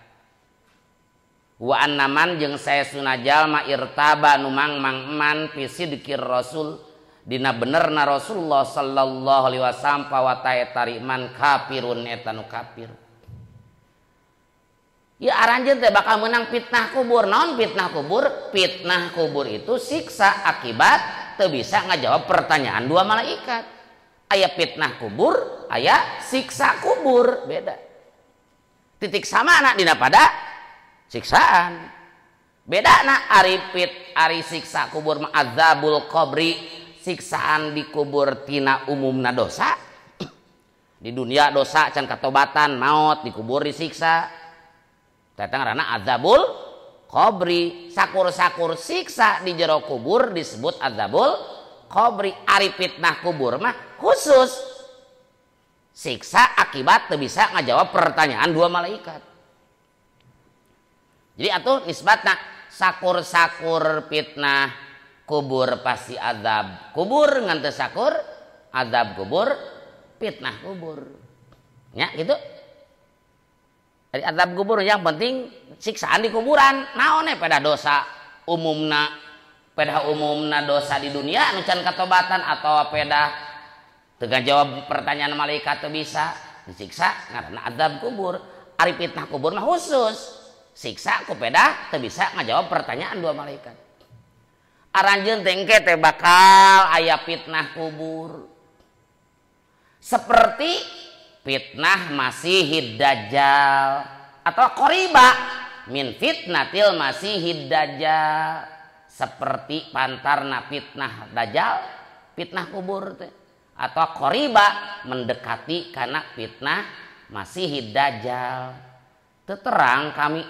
wa annaman jeung saesuna jalma irtaba nu mangman fi sidqir rasul dina benerna Rasulullah sallallahu alaihi wasallam pawatae tariman kafirun eta nu kafir. Ya aranjeun teh bakal menang fitnah kubur. Naon fitnah kubur? Fitnah kubur itu siksa akibat teu bisa ngajawab pertanyaan dua malaikat. Aya fitnah kubur, aya siksa kubur, beda. Titik samana dina pada siksaan. Bedana ari siksa kubur mah azabul qabri, siksaan di kubur tina umumna dosa. Di dunia dosa can katobatan maut, dikubur disiksa. Teta ngaranna azabul qabri. Sakur-sakur siksa di jero kubur disebut azabul qabri. Ari fitnah kubur mah khusus siksa akibat teu bisa ngajawab pertanyaan dua malaikat. Jadi atuh nisbatna sakur-sakur fitnah kubur pasti azab kubur ngan teu sakur azab kubur fitnah kubur. Ya gitu. Dari azab kubur yang penting siksaan di kuburan. Naon pada dosa umumna dosa di dunia nu can katobatan atau peda tegan jawab pertanyaan malaikat teu bisa disiksa ngaranna azab kubur. Ari fitnah kubur mah khusus siksa ku peda teu bisa ngajawab pertanyaan dua malaikat. Aranjeun teh engke teh bakal aya fitnah kubur. Seperti fitnah Masihid Dajjal atau qoriba min fitnatil Masihid Dajjal, seperti pantarna fitnah Dajjal, fitnah kubur teh, atau qoriba mendekati karena fitnah Masihid Dajjal. Terang kami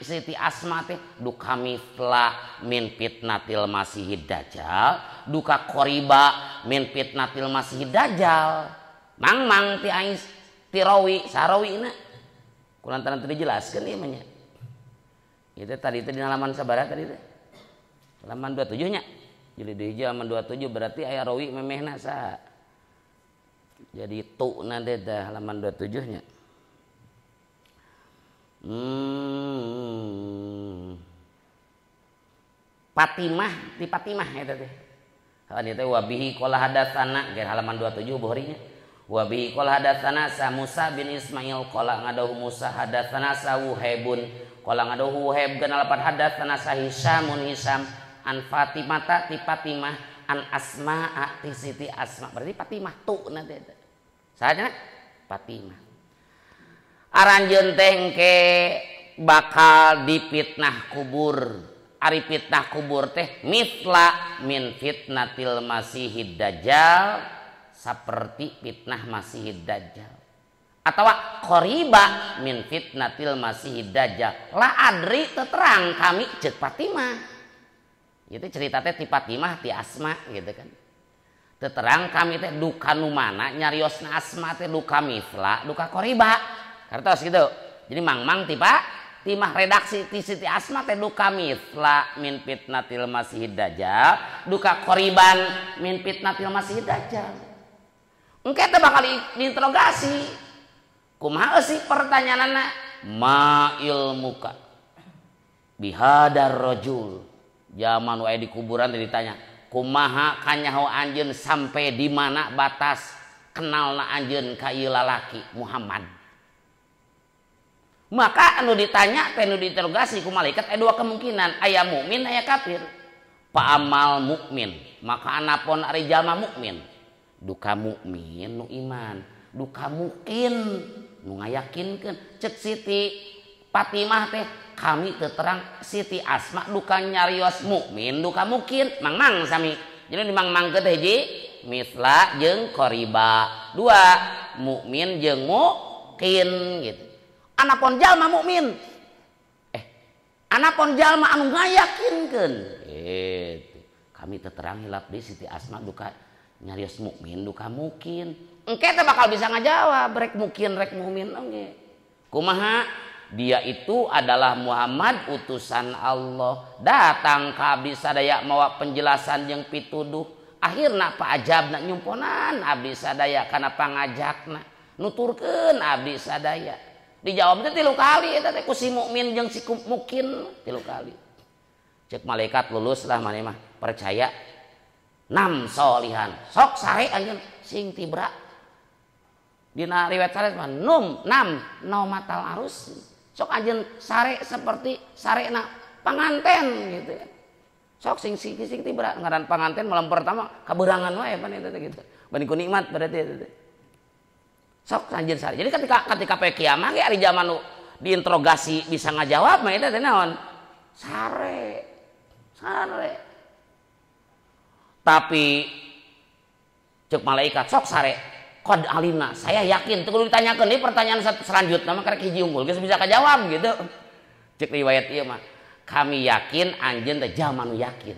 Siti Asma teh duka mifla min fitnatil Masihid Dajjal, duka qoriba min fitnatil Masihid Dajjal. Mang ti aing tirawi sarawina kulantaran teu dijelaskeun ieu mah nya. Ieu teh tadi teh di halaman sabaraha tadi teh? Halaman 27 nya. Jadi di halaman 27 berarti aya rawi memehna saha? Jadi tu nanti teh halaman 27 nya. Fatimah ti Fatimah eta teh. Hal ieu teh wabihi qala hadatsana ge halaman 27 Bukhari-nya. Wa bi qala hadatsana sa Musa bin Ismail qala ngadahu Musa hadatsana sa Wuhaibun qala ngadahu Wuhaib kana lapan hadatsana sa Hisamun Hisam an Fatimata ti Fatimah an Asma'a ti Siti Asma. Berarti Fatimah tu nanti. Saja Fatimah. Aranjeun teh engke bakal dipitnah kubur. Ari fitnah kubur teh mithla min fitnatil masihid dajjal, seperti fitnah masihid dajjal. Atau qoriba min fitnatil masihid dajjal. La adri terang kami ceuk Fatimah. Itu cerita teh ti Fatimah ti Asma gitu kan. Terang kami teh duka nu mana nyariosna Asma teh duka mithla, duka qoriba. Kartos gitu. Jadi mang-mang timah redaksi ti Siti Asma teh duka mithla min fitnatil masihid dajjal, duka qoriban min fitnatil masihid dajjal. Engke teh bakal diinterogasi. Kumaha sih pertanyaanna? Ma ilmuka bihadar rajul. Zaman wae di kuburan teh ditanya, kumaha kanyaho anjeun sampai di mana batas kenalna anjeun ka ieu lalaki Muhammad. Maka anu ditanya anu diinterogasi ku malaikat aya dua kemungkinan, aya mukmin aya kafir. Pa amal mukmin, maka anapun ari jalma mukmin, duka mukmin nu iman, duka mungkin nu ngayakinkeun. Cek Siti Fatimah teh kami teu terang Siti Asma duka nyarios mukmin, duka mungkin, mang-mang sami. Jadi dimang-mangkeun teh hiji mithla jeung qoriba, dua mukmin jeung mungkin gitu. Anapun jalma mukmin, anapun jalma anu ngayakinkeun, kami terang hilap di Siti Asma duka nyarios mukmin, duka mungkin. Engke teh bakal bisa ngajawab rek mungkin rek mukmin engke. Kumaha? Dia itu adalah Muhammad utusan Allah, datang ka abdi sadaya mawa penjelasan jeung pituduh. Akhirna paajabna nyumponan abdi sadaya kana pangajakna, nuturkeun abdi sadaya. Dijawab teh 3 kali eta teh ku si mukmin jeung si mungkin 3 kali. Cek malaikat lulus lah maneh mah percaya. 6 solihan. Sok sare anjeun sing tibra. Dina riwayat sare mah 6 naumatal arus. Sok anjeun sare seperti sarena panganten gitu ya. Sok sing tibra ngaran panganten malam pertama kaberangan wae pan eta teh gitu. Bani ku nikmat berarti eta teh. Sok anjeun sare. Jadi ketika poe kiamat ge ari zaman nu diinterogasi bisa ngajawab mah eta teh naon? Sare. Tapi cek malaikat sok sare. Qad alina, saya yakin. Teu kudu ditanyakeun deui pertanyaan selanjutnya mah karek hiji unggul geus bisa kajawab gitu. Cek riwayat ieu mah. Kami yakin anjeun teh jalma nu yakin.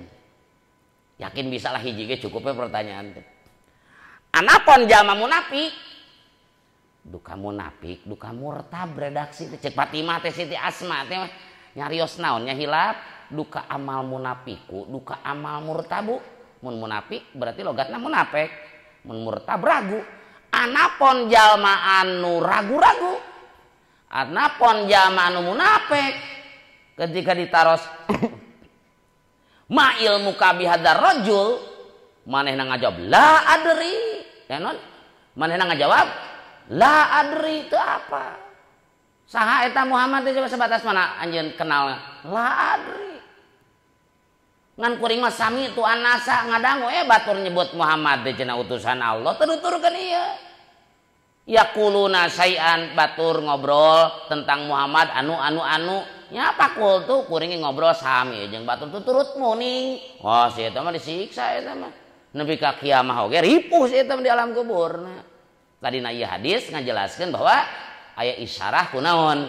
Yakin bisa lah hiji ge cukup pertanyaan teh. Anapun jalma munafik, duka munafik, duka murtab redaksi teh cek Fatimah teh Siti Asma teh nyarios naon nya hilap, duka amal munafiku, duka amal murtabu. Mun munafik berarti logatna munafik, mun murtab ragu. Anapun jalma anu ragu-ragu, anapun jalma anu munafik ketika ditaros ma ilmu kabihadar rajul manehna ngajawab la adri. Ya non? Manehna ngajawab la adri itu apa? Saha eta Muhammad teh coba sebatas mana anjeun kenal? La adri. Ngan kuring mah sami tu anasa ngadangu batur nyebut Muhammad teh cenah utusan Allah tutur-tuturkeun ieu. Yaquluna syai'an batur ngobrol tentang Muhammad anu nya pakul tuh kuring ngobrol sami jeung batur tuturut muning. Wah si eta mah disiksa eta mah. Nepi ka kiamah oge ripuh si eta di alam kuburna. Tadina ieu hadis ngajelaskeun bahwa aya isyarah kunaon?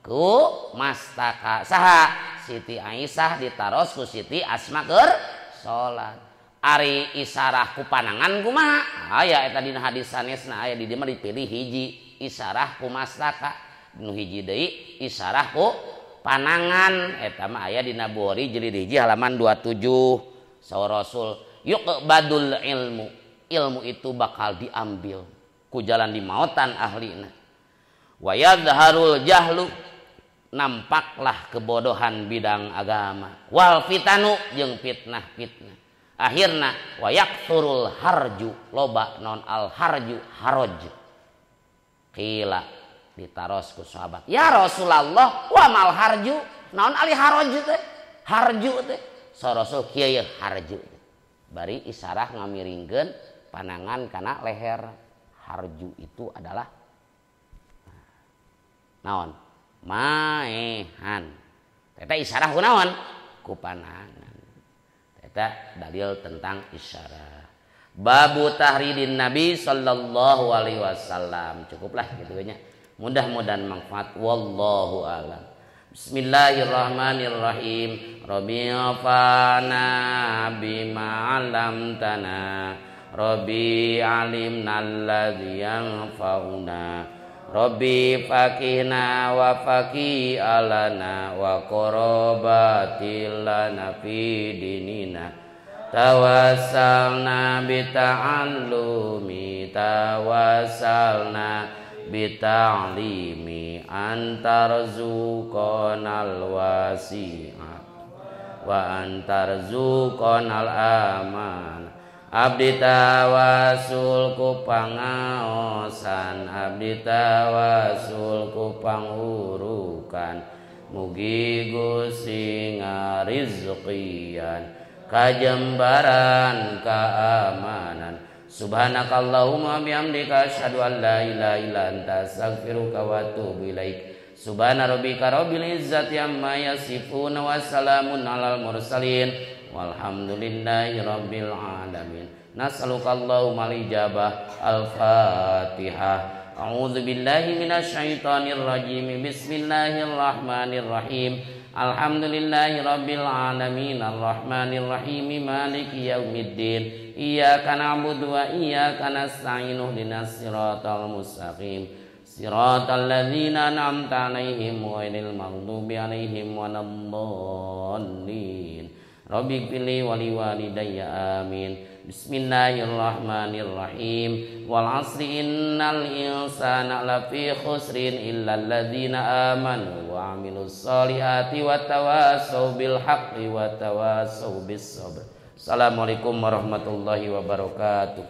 Ku mastaka saha? Siti Aisyah ditaros ku Siti Asma keur salat. Ari isyarah ku panangan kumaha? Aya eta dina hadis sanesna aya di dieu mah dipilih hiji isyarah ku mastaka, nu hiji deui isyarah ku panangan. Eta mah aya dina Bukhari jilid hiji halaman 27. Saur Rasul, yuqbadul ilmu. Ilmu itu bakal diambil ku jalan di mautan ahlina. Wa yadharul jahlu, nampaklah kebodohan bidang agama. Wal fitanu jeung fitnah-fitnah. Akhirna wa yakturul harju, loba non al harju haraj. Qila ditaros ku sahabat, ya Rasulullah wa mal harju, naon ali haraj teh? Harju teh sorosul kieu harju bari isarah ngamiringkeun panangan kana leher. Harju itu adalah naon maehan eta isarah kunaon ku panangan eta dalil tentang isyarah. Babu tahridin Nabi sallallahu alaihi wasallam. Cukuplah gitu nya. Mudah-mudahan manfaat wallahu alam. Bismillahirrahmanirrahim. Rabbi fana bima 'allamtana. Rabbi alimna alladzi yanfa'una. Rabbi faqihna wa faqih alana wa qarabatil lana fi dinina. Tawassalna bita'allumi tawassalna bita'limi antarzuqanal wasi'a wa antarzuqanal aman. Abdi tawasul ku pangaosan, abdi tawasul ku panghurukan, mugi Gusti ngarizqian kajembaran keamanan. Subhanakallahumma bihamdika asyhadu an la ilaha illa anta astaghfiruka wa atubu ilaik. Subhana rabbika rabbil izzati amma yasifun wa salamun alal mursalin walhamdulillahi rabbil alamin. Nas'alukallahumma al-ijabah. Al-Fatihah. A'udzu billahi minasyaitonir rajim. Bismillahirrahmanirrahim. Alhamdulillahi rabbil alamin arrahmanir rahim maliki yaumiddin iyyaka na'budu wa iyyaka nasta'in ihdinas siratal mustaqim siratal ladzina an'amta 'alaihim ghairil maghdubi 'alaihim waladdallin. Rabbighfirli wa liwalidayya amin. Bismillahirrahmanirrahim. Wal 'asri innal insana lafi khusrin illal ladzina amanu wa 'amilus solihati wa tawassaw bil haqqi wa tawassaw bis sabr. Assalamualaikum warahmatullahi wabarakatuh.